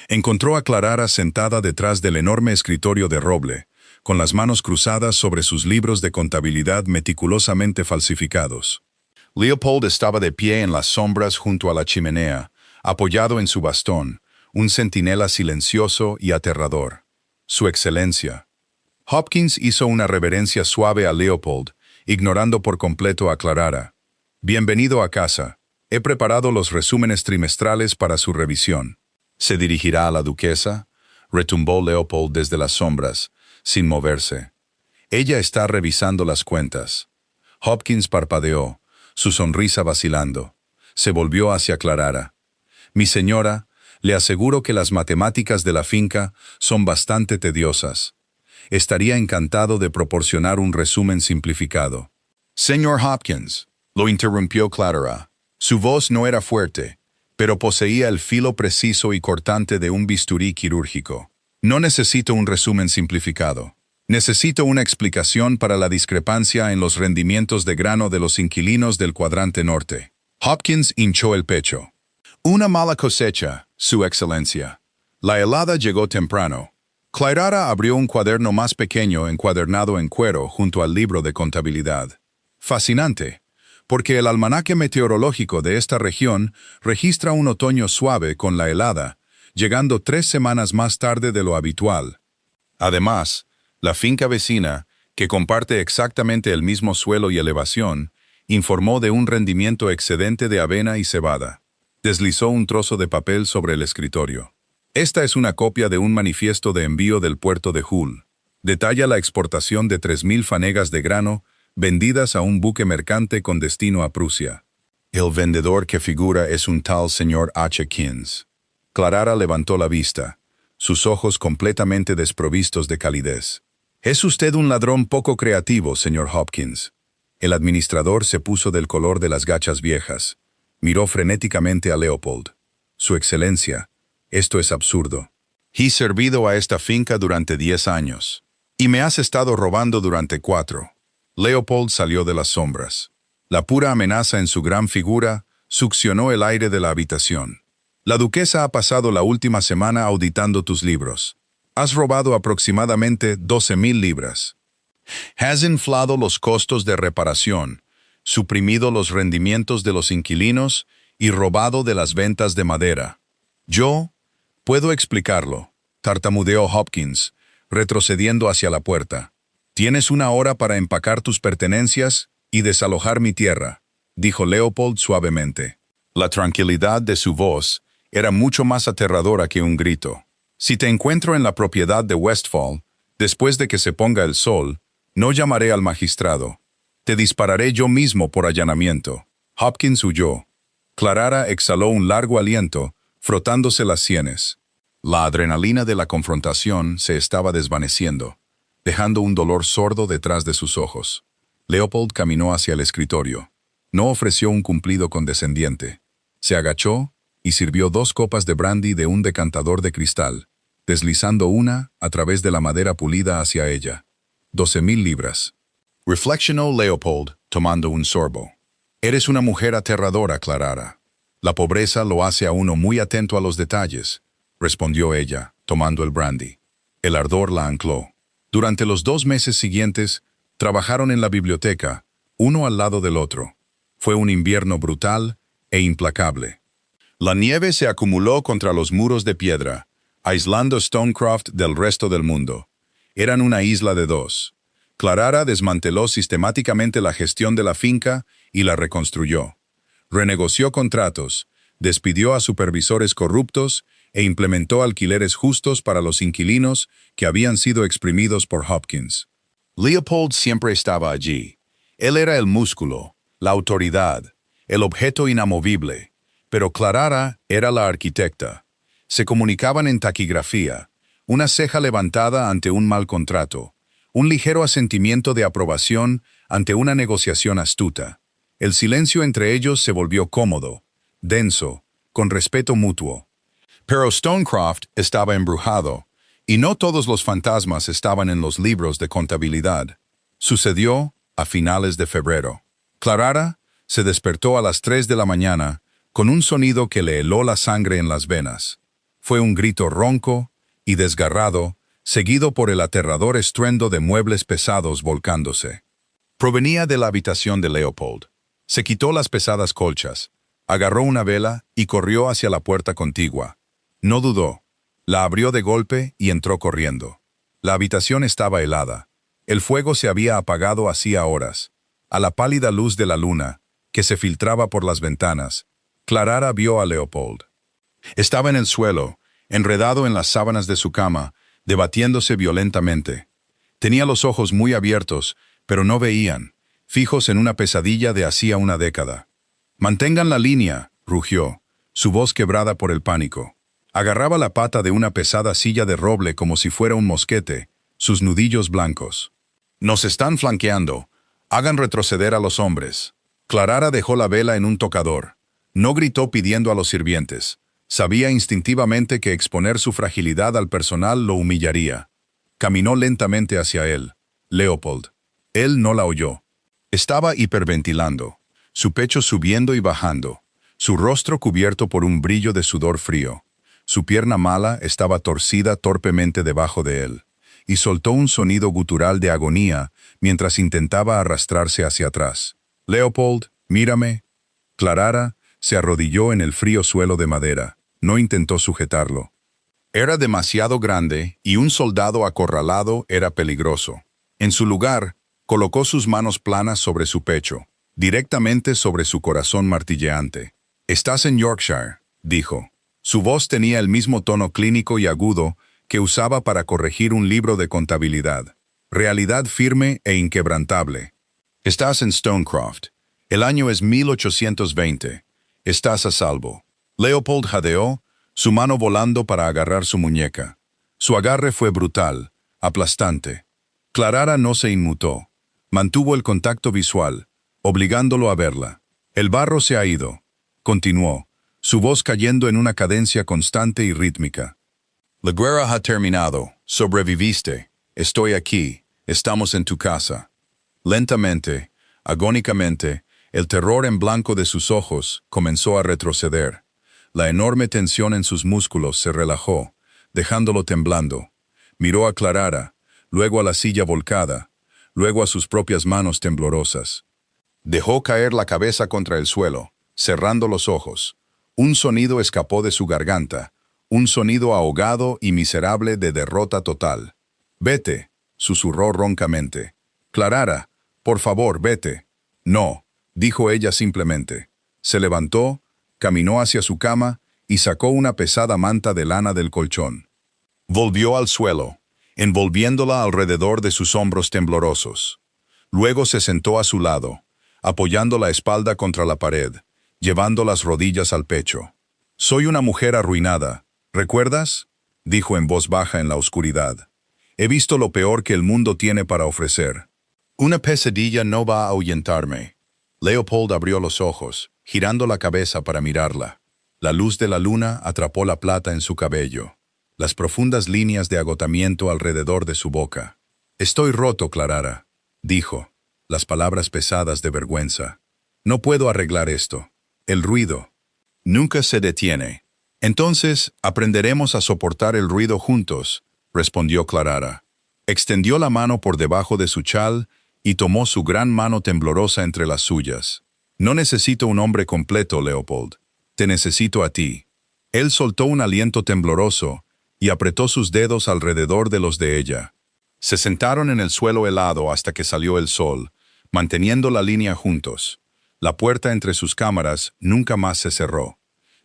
S1: Encontró a Clarara sentada detrás del enorme escritorio de roble, con las manos cruzadas sobre sus libros de contabilidad meticulosamente falsificados. Leopold estaba de pie en las sombras junto a la chimenea, apoyado en su bastón, un centinela silencioso y aterrador. Su excelencia. Hopkins hizo una reverencia suave a Leopold, ignorando por completo a Clarara. «Bienvenido a casa. He preparado los resúmenes trimestrales para su revisión». «¿Se dirigirá a la duquesa?», retumbó Leopold desde las sombras, sin moverse. Ella está revisando las cuentas. Hopkins parpadeó, su sonrisa vacilando. Se volvió hacia Clarara. Mi señora, le aseguro que las matemáticas de la finca son bastante tediosas. Estaría encantado de proporcionar un resumen simplificado. Señor Hopkins, lo interrumpió Clarara. Su voz no era fuerte, pero poseía el filo preciso y cortante de un bisturí quirúrgico. No necesito un resumen simplificado. Necesito una explicación para la discrepancia en los rendimientos de grano de los inquilinos del cuadrante norte. Hopkins hinchó el pecho. Una mala cosecha, Su Excelencia. La helada llegó temprano. Clarara abrió un cuaderno más pequeño encuadernado en cuero junto al libro de contabilidad. Fascinante, porque el almanaque meteorológico de esta región registra un otoño suave con la helada, llegando 3 semanas más tarde de lo habitual. Además, la finca vecina, que comparte exactamente el mismo suelo y elevación, informó de un rendimiento excedente de avena y cebada. Deslizó un trozo de papel sobre el escritorio. Esta es una copia de un manifiesto de envío del puerto de Hull. Detalla la exportación de 3.000 fanegas de grano vendidas a un buque mercante con destino a Prusia. El vendedor que figura es un tal señor H. Kins. Clarara levantó la vista, sus ojos completamente desprovistos de calidez. Es usted un ladrón poco creativo, señor Hopkins. El administrador se puso del color de las gachas viejas. Miró frenéticamente a Leopold. Su Excelencia, esto es absurdo. He servido a esta finca durante 10 años. Y me has estado robando durante 4. Leopold salió de las sombras. La pura amenaza en su gran figura succionó el aire de la habitación. La duquesa ha pasado la última semana auditando tus libros. Has robado aproximadamente 12.000 libras. Has inflado los costos de reparación, suprimido los rendimientos de los inquilinos y robado de las ventas de madera. Yo puedo explicarlo, tartamudeó Hopkins, retrocediendo hacia la puerta. Tienes 1 hora para empacar tus pertenencias y desalojar mi tierra, dijo Leopold suavemente. La tranquilidad de su voz era mucho más aterradora que un grito. Si te encuentro en la propiedad de Westfall, después de que se ponga el sol, no llamaré al magistrado. Te dispararé yo mismo por allanamiento. Hopkins huyó. Clarara exhaló un largo aliento, frotándose las sienes. La adrenalina de la confrontación se estaba desvaneciendo, dejando un dolor sordo detrás de sus ojos. Leopold caminó hacia el escritorio. No ofreció un cumplido condescendiente. Se agachó y sirvió 2 copas de brandy de un decantador de cristal, deslizando una a través de la madera pulida hacia ella. 12.000 libras. Reflexionó Leopold, tomando un sorbo. Eres una mujer aterradora, Clarara. La pobreza lo hace a uno muy atento a los detalles, respondió ella, tomando el brandy. El ardor la ancló. Durante los 2 meses siguientes, trabajaron en la biblioteca, uno al lado del otro. Fue un invierno brutal e implacable. La nieve se acumuló contra los muros de piedra, aislando Stonecroft del resto del mundo. Eran una isla de 2. Clarara desmanteló sistemáticamente la gestión de la finca y la reconstruyó. Renegoció contratos, despidió a supervisores corruptos e implementó alquileres justos para los inquilinos que habían sido exprimidos por Hopkins. Leopold siempre estaba allí. Él era el músculo, la autoridad, el objeto inamovible. Pero Clarara era la arquitecta. Se comunicaban en taquigrafía, una ceja levantada ante un mal contrato, un ligero asentimiento de aprobación ante una negociación astuta. El silencio entre ellos se volvió cómodo, denso, con respeto mutuo. Pero Stonecroft estaba embrujado, y no todos los fantasmas estaban en los libros de contabilidad. Sucedió a finales de febrero. Clarara se despertó a las 3 de la mañana con un sonido que le heló la sangre en las venas. Fue un grito ronco y desgarrado, seguido por el aterrador estruendo de muebles pesados volcándose. Provenía de la habitación de Leopold. Se quitó las pesadas colchas, agarró una vela y corrió hacia la puerta contigua. No dudó. La abrió de golpe y entró corriendo. La habitación estaba helada. El fuego se había apagado hacía horas. A la pálida luz de la luna, que se filtraba por las ventanas, Clarara vio a Leopold. Estaba en el suelo, enredado en las sábanas de su cama, debatiéndose violentamente. Tenía los ojos muy abiertos, pero no veían, fijos en una pesadilla de hacía una década. «Mantengan la línea», rugió, su voz quebrada por el pánico. Agarraba la pata de una pesada silla de roble como si fuera un mosquete, sus nudillos blancos. «Nos están flanqueando. Hagan retroceder a los hombres». Clarara dejó la vela en un tocador. No gritó pidiendo a los sirvientes. Sabía instintivamente que exponer su fragilidad al personal lo humillaría. Caminó lentamente hacia él. Leopold. Él no la oyó. Estaba hiperventilando, su pecho subiendo y bajando, su rostro cubierto por un brillo de sudor frío. Su pierna mala estaba torcida torpemente debajo de él, y soltó un sonido gutural de agonía mientras intentaba arrastrarse hacia atrás. «Leopold, mírame». Clarara se arrodilló en el frío suelo de madera. No intentó sujetarlo. Era demasiado grande y un soldado acorralado era peligroso. En su lugar, colocó sus manos planas sobre su pecho, directamente sobre su corazón martilleante. «Estás en Yorkshire», dijo. Su voz tenía el mismo tono clínico y agudo que usaba para corregir un libro de contabilidad. Realidad firme e inquebrantable. «Estás en Stonecroft. El año es 1820. Estás a salvo». Leopold jadeó, su mano volando para agarrar su muñeca. Su agarre fue brutal, aplastante. Clarara no se inmutó. Mantuvo el contacto visual, obligándolo a verla. «El barro se ha ido», continuó, su voz cayendo en una cadencia constante y rítmica. «La guerra ha terminado. Sobreviviste. Estoy aquí. Estamos en tu casa». Lentamente, agónicamente, el terror en blanco de sus ojos comenzó a retroceder. La enorme tensión en sus músculos se relajó, dejándolo temblando. Miró a Clarara, luego a la silla volcada, luego a sus propias manos temblorosas. Dejó caer la cabeza contra el suelo, cerrando los ojos. Un sonido escapó de su garganta, un sonido ahogado y miserable de derrota total. «Vete», susurró roncamente. «Clarara, por favor, vete». «No», dijo ella simplemente. Se levantó, caminó hacia su cama y sacó una pesada manta de lana del colchón. Volvió al suelo, envolviéndola alrededor de sus hombros temblorosos. Luego se sentó a su lado, apoyando la espalda contra la pared, llevando las rodillas al pecho. «Soy una mujer arruinada, ¿recuerdas?», dijo en voz baja en la oscuridad. «He visto lo peor que el mundo tiene para ofrecer. Una pesadilla no va a ahuyentarme». Leopold abrió los ojos, girando la cabeza para mirarla. La luz de la luna atrapó la plata en su cabello, las profundas líneas de agotamiento alrededor de su boca. «Estoy roto, Clarara», dijo, las palabras pesadas de vergüenza. «No puedo arreglar esto. El ruido nunca se detiene». «Entonces aprenderemos a soportar el ruido juntos», respondió Clarara. Extendió la mano por debajo de su chal y tomó su gran mano temblorosa entre las suyas. «No necesito un hombre completo, Leopold. Te necesito a ti». Él soltó un aliento tembloroso y apretó sus dedos alrededor de los de ella. Se sentaron en el suelo helado hasta que salió el sol, manteniendo la línea juntos. La puerta entre sus cámaras nunca más se cerró.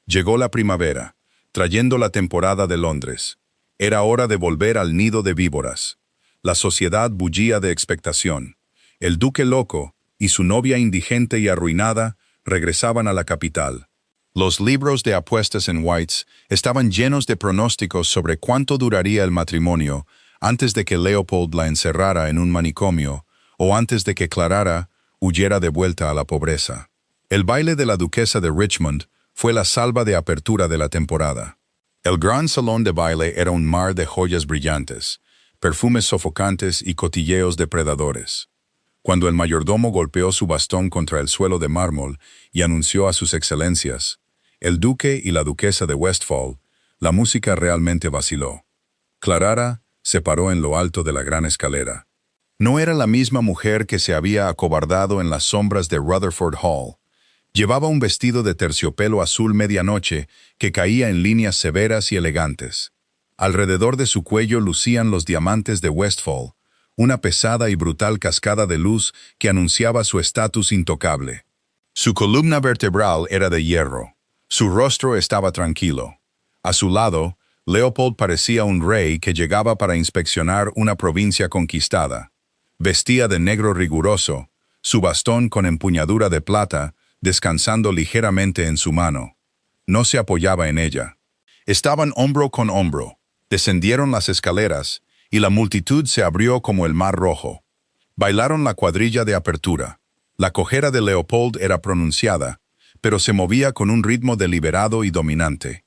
S1: Llegó la primavera, trayendo la temporada de Londres. Era hora de volver al nido de víboras. La sociedad bullía de expectación. El duque loco y su novia indigente y arruinada regresaban a la capital. Los libros de apuestas en White's estaban llenos de pronósticos sobre cuánto duraría el matrimonio antes de que Leopold la encerrara en un manicomio o antes de que Clarara huyera de vuelta a la pobreza. El baile de la duquesa de Richmond fue la salva de apertura de la temporada. El gran salón de baile era un mar de joyas brillantes, perfumes sofocantes y cotilleos depredadores. Cuando el mayordomo golpeó su bastón contra el suelo de mármol y anunció a sus excelencias, el duque y la duquesa de Westphal, la música realmente vaciló. Clarara se paró en lo alto de la gran escalera. No era la misma mujer que se había acobardado en las sombras de Rutherford Hall. Llevaba un vestido de terciopelo azul medianoche que caía en líneas severas y elegantes. Alrededor de su cuello lucían los diamantes de Westphal, una pesada y brutal cascada de luz que anunciaba su estatus intocable. Su columna vertebral era de hierro. Su rostro estaba tranquilo. A su lado, Leopold parecía un rey que llegaba para inspeccionar una provincia conquistada. Vestía de negro riguroso, su bastón con empuñadura de plata, descansando ligeramente en su mano. No se apoyaba en ella. Estaban hombro con hombro, descendieron las escaleras, y la multitud se abrió como el mar rojo. Bailaron la cuadrilla de apertura. La cojera de Leopold era pronunciada, pero se movía con un ritmo deliberado y dominante.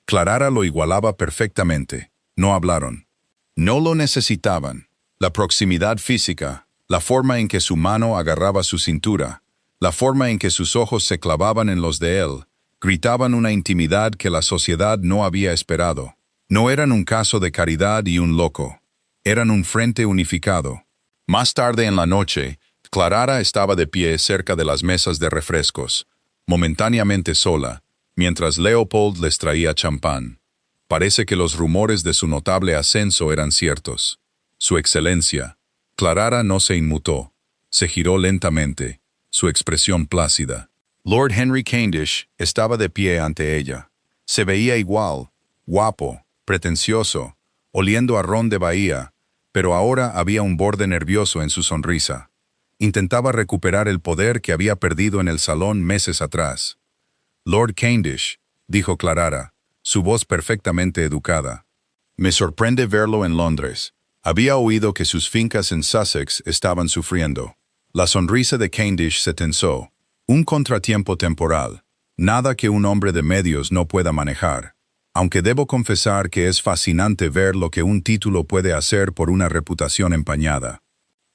S1: Clarara lo igualaba perfectamente. No hablaron. No lo necesitaban. La proximidad física, la forma en que su mano agarraba su cintura, la forma en que sus ojos se clavaban en los de él, gritaban una intimidad que la sociedad no había esperado. No eran un caso de caridad y un loco. Eran un frente unificado. Más tarde en la noche, Clarara estaba de pie cerca de las mesas de refrescos, momentáneamente sola, mientras Leopold les traía champán. Parece que los rumores de su notable ascenso eran ciertos. Su excelencia. Clarara no se inmutó. Se giró lentamente, su expresión plácida. Lord Henry Cavendish estaba de pie ante ella. Se veía igual, guapo, pretencioso, oliendo a ron de Bahía, pero ahora había un borde nervioso en su sonrisa. Intentaba recuperar el poder que había perdido en el salón meses atrás. Lord Cavendish, dijo Clarara, su voz perfectamente educada. Me sorprende verlo en Londres. Había oído que sus fincas en Sussex estaban sufriendo. La sonrisa de Cavendish se tensó. Un contratiempo temporal. Nada que un hombre de medios no pueda manejar. Aunque debo confesar que es fascinante ver lo que un título puede hacer por una reputación empañada.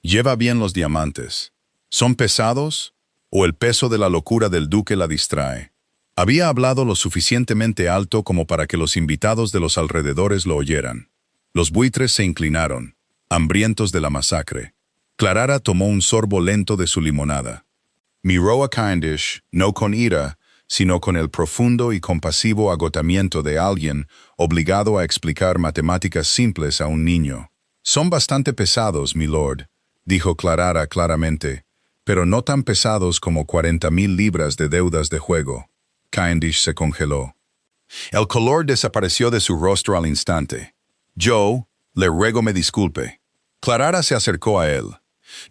S1: Lleva bien los diamantes. ¿Son pesados? ¿O el peso de la locura del duque la distrae? Había hablado lo suficientemente alto como para que los invitados de los alrededores lo oyeran. Los buitres se inclinaron, hambrientos de la masacre. Clarara tomó un sorbo lento de su limonada. Miró a Cavendish, no con ira, sino con el profundo y compasivo agotamiento de alguien obligado a explicar matemáticas simples a un niño. Son bastante pesados, milord, dijo Clarara claramente, pero no tan pesados como 40,000 libras de deudas de juego. Cavendish se congeló. El color desapareció de su rostro al instante. Yo, le ruego me disculpe. Clarara se acercó a él.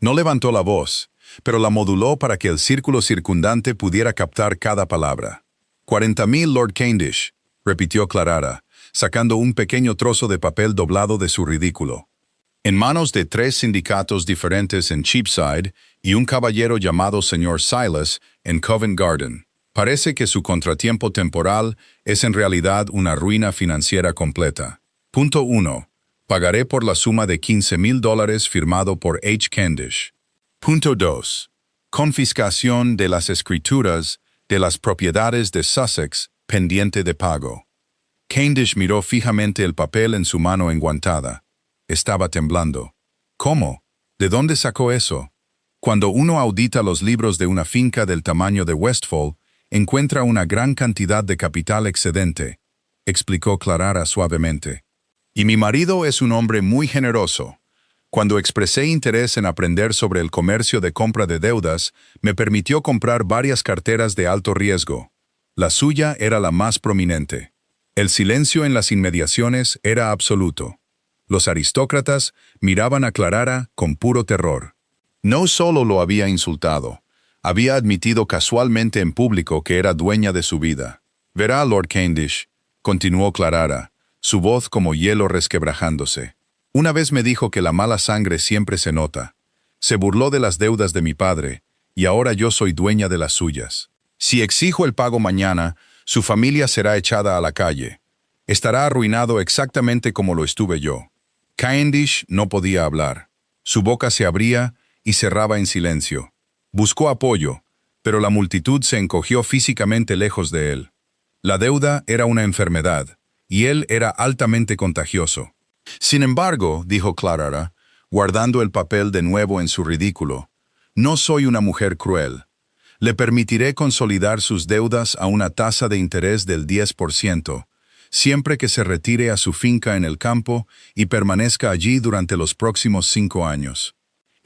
S1: No levantó la voz, pero la moduló para que el círculo circundante pudiera captar cada palabra. 40,000, Lord Cavendish, repitió Clarara, sacando un pequeño trozo de papel doblado de su ridículo. En manos de 3 sindicatos diferentes en Cheapside y un caballero llamado señor Silas en Covent Garden. Parece que su contratiempo temporal es en realidad una ruina financiera completa. Punto 1. Pagaré por la suma de $15,000 firmado por H. Cavendish. Punto 2. Confiscación de las escrituras de las propiedades de Sussex pendiente de pago. Cavendish miró fijamente el papel en su mano enguantada. Estaba temblando. ¿Cómo? ¿De dónde sacó eso? Cuando uno audita los libros de una finca del tamaño de Westfall, encuentra una gran cantidad de capital excedente, explicó Clarara suavemente. Y mi marido es un hombre muy generoso. Cuando expresé interés en aprender sobre el comercio de compra de deudas, me permitió comprar varias carteras de alto riesgo. La suya era la más prominente. El silencio en las inmediaciones era absoluto. Los aristócratas miraban a Clarara con puro terror. No solo lo había insultado, había admitido casualmente en público que era dueña de su vida. Verá, Lord Cavendish, continuó Clarara, su voz como hielo resquebrajándose. Una vez me dijo que la mala sangre siempre se nota. Se burló de las deudas de mi padre, y ahora yo soy dueña de las suyas. Si exijo el pago mañana, su familia será echada a la calle. Estará arruinado exactamente como lo estuve yo. Cavendish no podía hablar. Su boca se abría y cerraba en silencio. Buscó apoyo, pero la multitud se encogió físicamente lejos de él. La deuda era una enfermedad, y él era altamente contagioso. Sin embargo, dijo Clarara, guardando el papel de nuevo en su ridículo, no soy una mujer cruel. Le permitiré consolidar sus deudas a una tasa de interés del 10%, siempre que se retire a su finca en el campo y permanezca allí durante los próximos 5 años.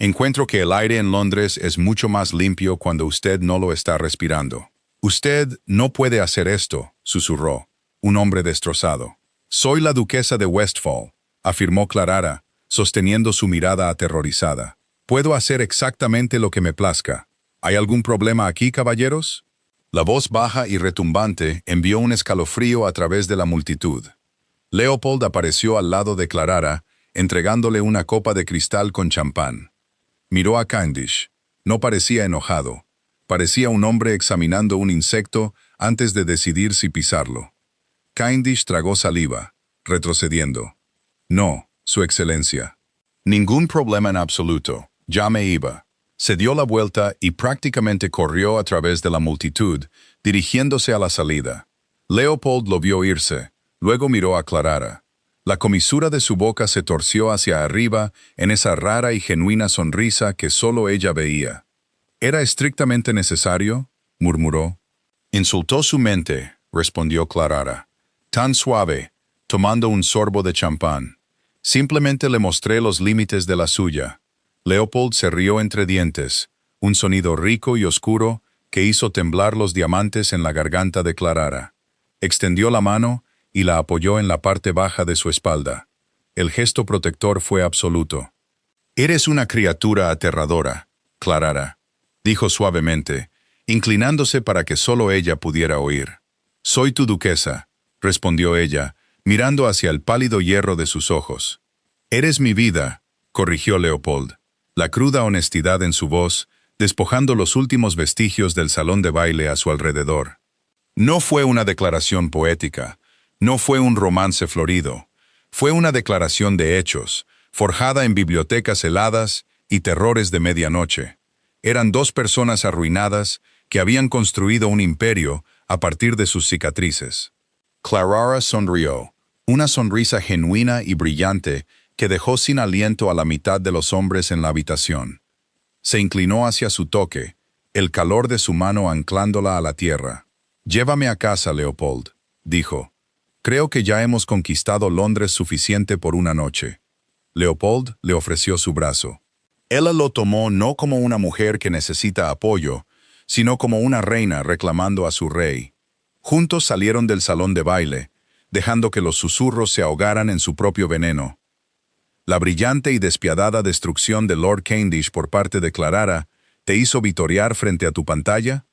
S1: Encuentro que el aire en Londres es mucho más limpio cuando usted no lo está respirando. Usted no puede hacer esto, susurró, un hombre destrozado. Soy la duquesa de Westfall, afirmó Clarara, sosteniendo su mirada aterrorizada. Puedo hacer exactamente lo que me plazca. ¿Hay algún problema aquí, caballeros? La voz baja y retumbante envió un escalofrío a través de la multitud. Leopold apareció al lado de Clarara, entregándole una copa de cristal con champán. Miró a Cavendish. No parecía enojado. Parecía un hombre examinando un insecto antes de decidir si pisarlo. Cavendish tragó saliva, retrocediendo. No, Su Excelencia. Ningún problema en absoluto. Ya me iba. Se dio la vuelta y prácticamente corrió a través de la multitud, dirigiéndose a la salida. Leopold lo vio irse, luego miró a Clarara. La comisura de su boca se torció hacia arriba en esa rara y genuina sonrisa que solo ella veía. ¿Era estrictamente necesario?, murmuró. Insultó su mente, respondió Clarara. Tan suave, tomando un sorbo de champán. Simplemente le mostré los límites de la suya. Leopold se rió entre dientes, un sonido rico y oscuro que hizo temblar los diamantes en la garganta de Clarara. Extendió la mano y la apoyó en la parte baja de su espalda. El gesto protector fue absoluto. «Eres una criatura aterradora, Clarara», dijo suavemente, inclinándose para que solo ella pudiera oír. «Soy tu duquesa», respondió ella, mirando hacia el pálido hierro de sus ojos. «Eres mi vida», corrigió Leopold, la cruda honestidad en su voz, despojando los últimos vestigios del salón de baile a su alrededor. No fue una declaración poética, no fue un romance florido, fue una declaración de hechos, forjada en bibliotecas heladas y terrores de medianoche. Eran dos personas arruinadas que habían construido un imperio a partir de sus cicatrices. Clarara sonrió, una sonrisa genuina y brillante que dejó sin aliento a la mitad de los hombres en la habitación. Se inclinó hacia su toque, el calor de su mano anclándola a la tierra. «Llévame a casa, Leopold», dijo. «Creo que ya hemos conquistado Londres suficiente por una noche». Leopold le ofreció su brazo. Ella lo tomó no como una mujer que necesita apoyo, sino como una reina reclamando a su rey. Juntos salieron del salón de baile, dejando que los susurros se ahogaran en su propio veneno. La brillante y despiadada destrucción de Lord Cavendish por parte de Clarara te hizo vitorear frente a tu pantalla.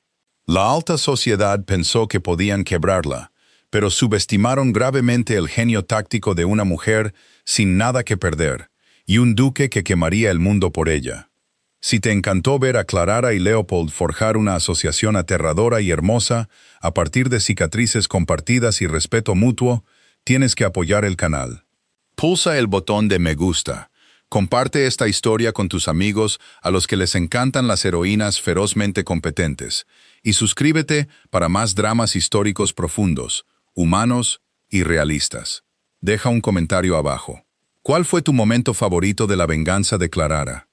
S1: La alta sociedad pensó que podían quebrarla, pero subestimaron gravemente el genio táctico de una mujer sin nada que perder, y un duque que quemaría el mundo por ella. Si te encantó ver a Clarara y Leopold forjar una asociación aterradora y hermosa a partir de cicatrices compartidas y respeto mutuo, tienes que apoyar el canal. Pulsa el botón de me gusta. Comparte esta historia con tus amigos a los que les encantan las heroínas ferozmente competentes. Y suscríbete para más dramas históricos profundos, humanos y realistas. Deja un comentario abajo. ¿Cuál fue tu momento favorito de la venganza de Clarara?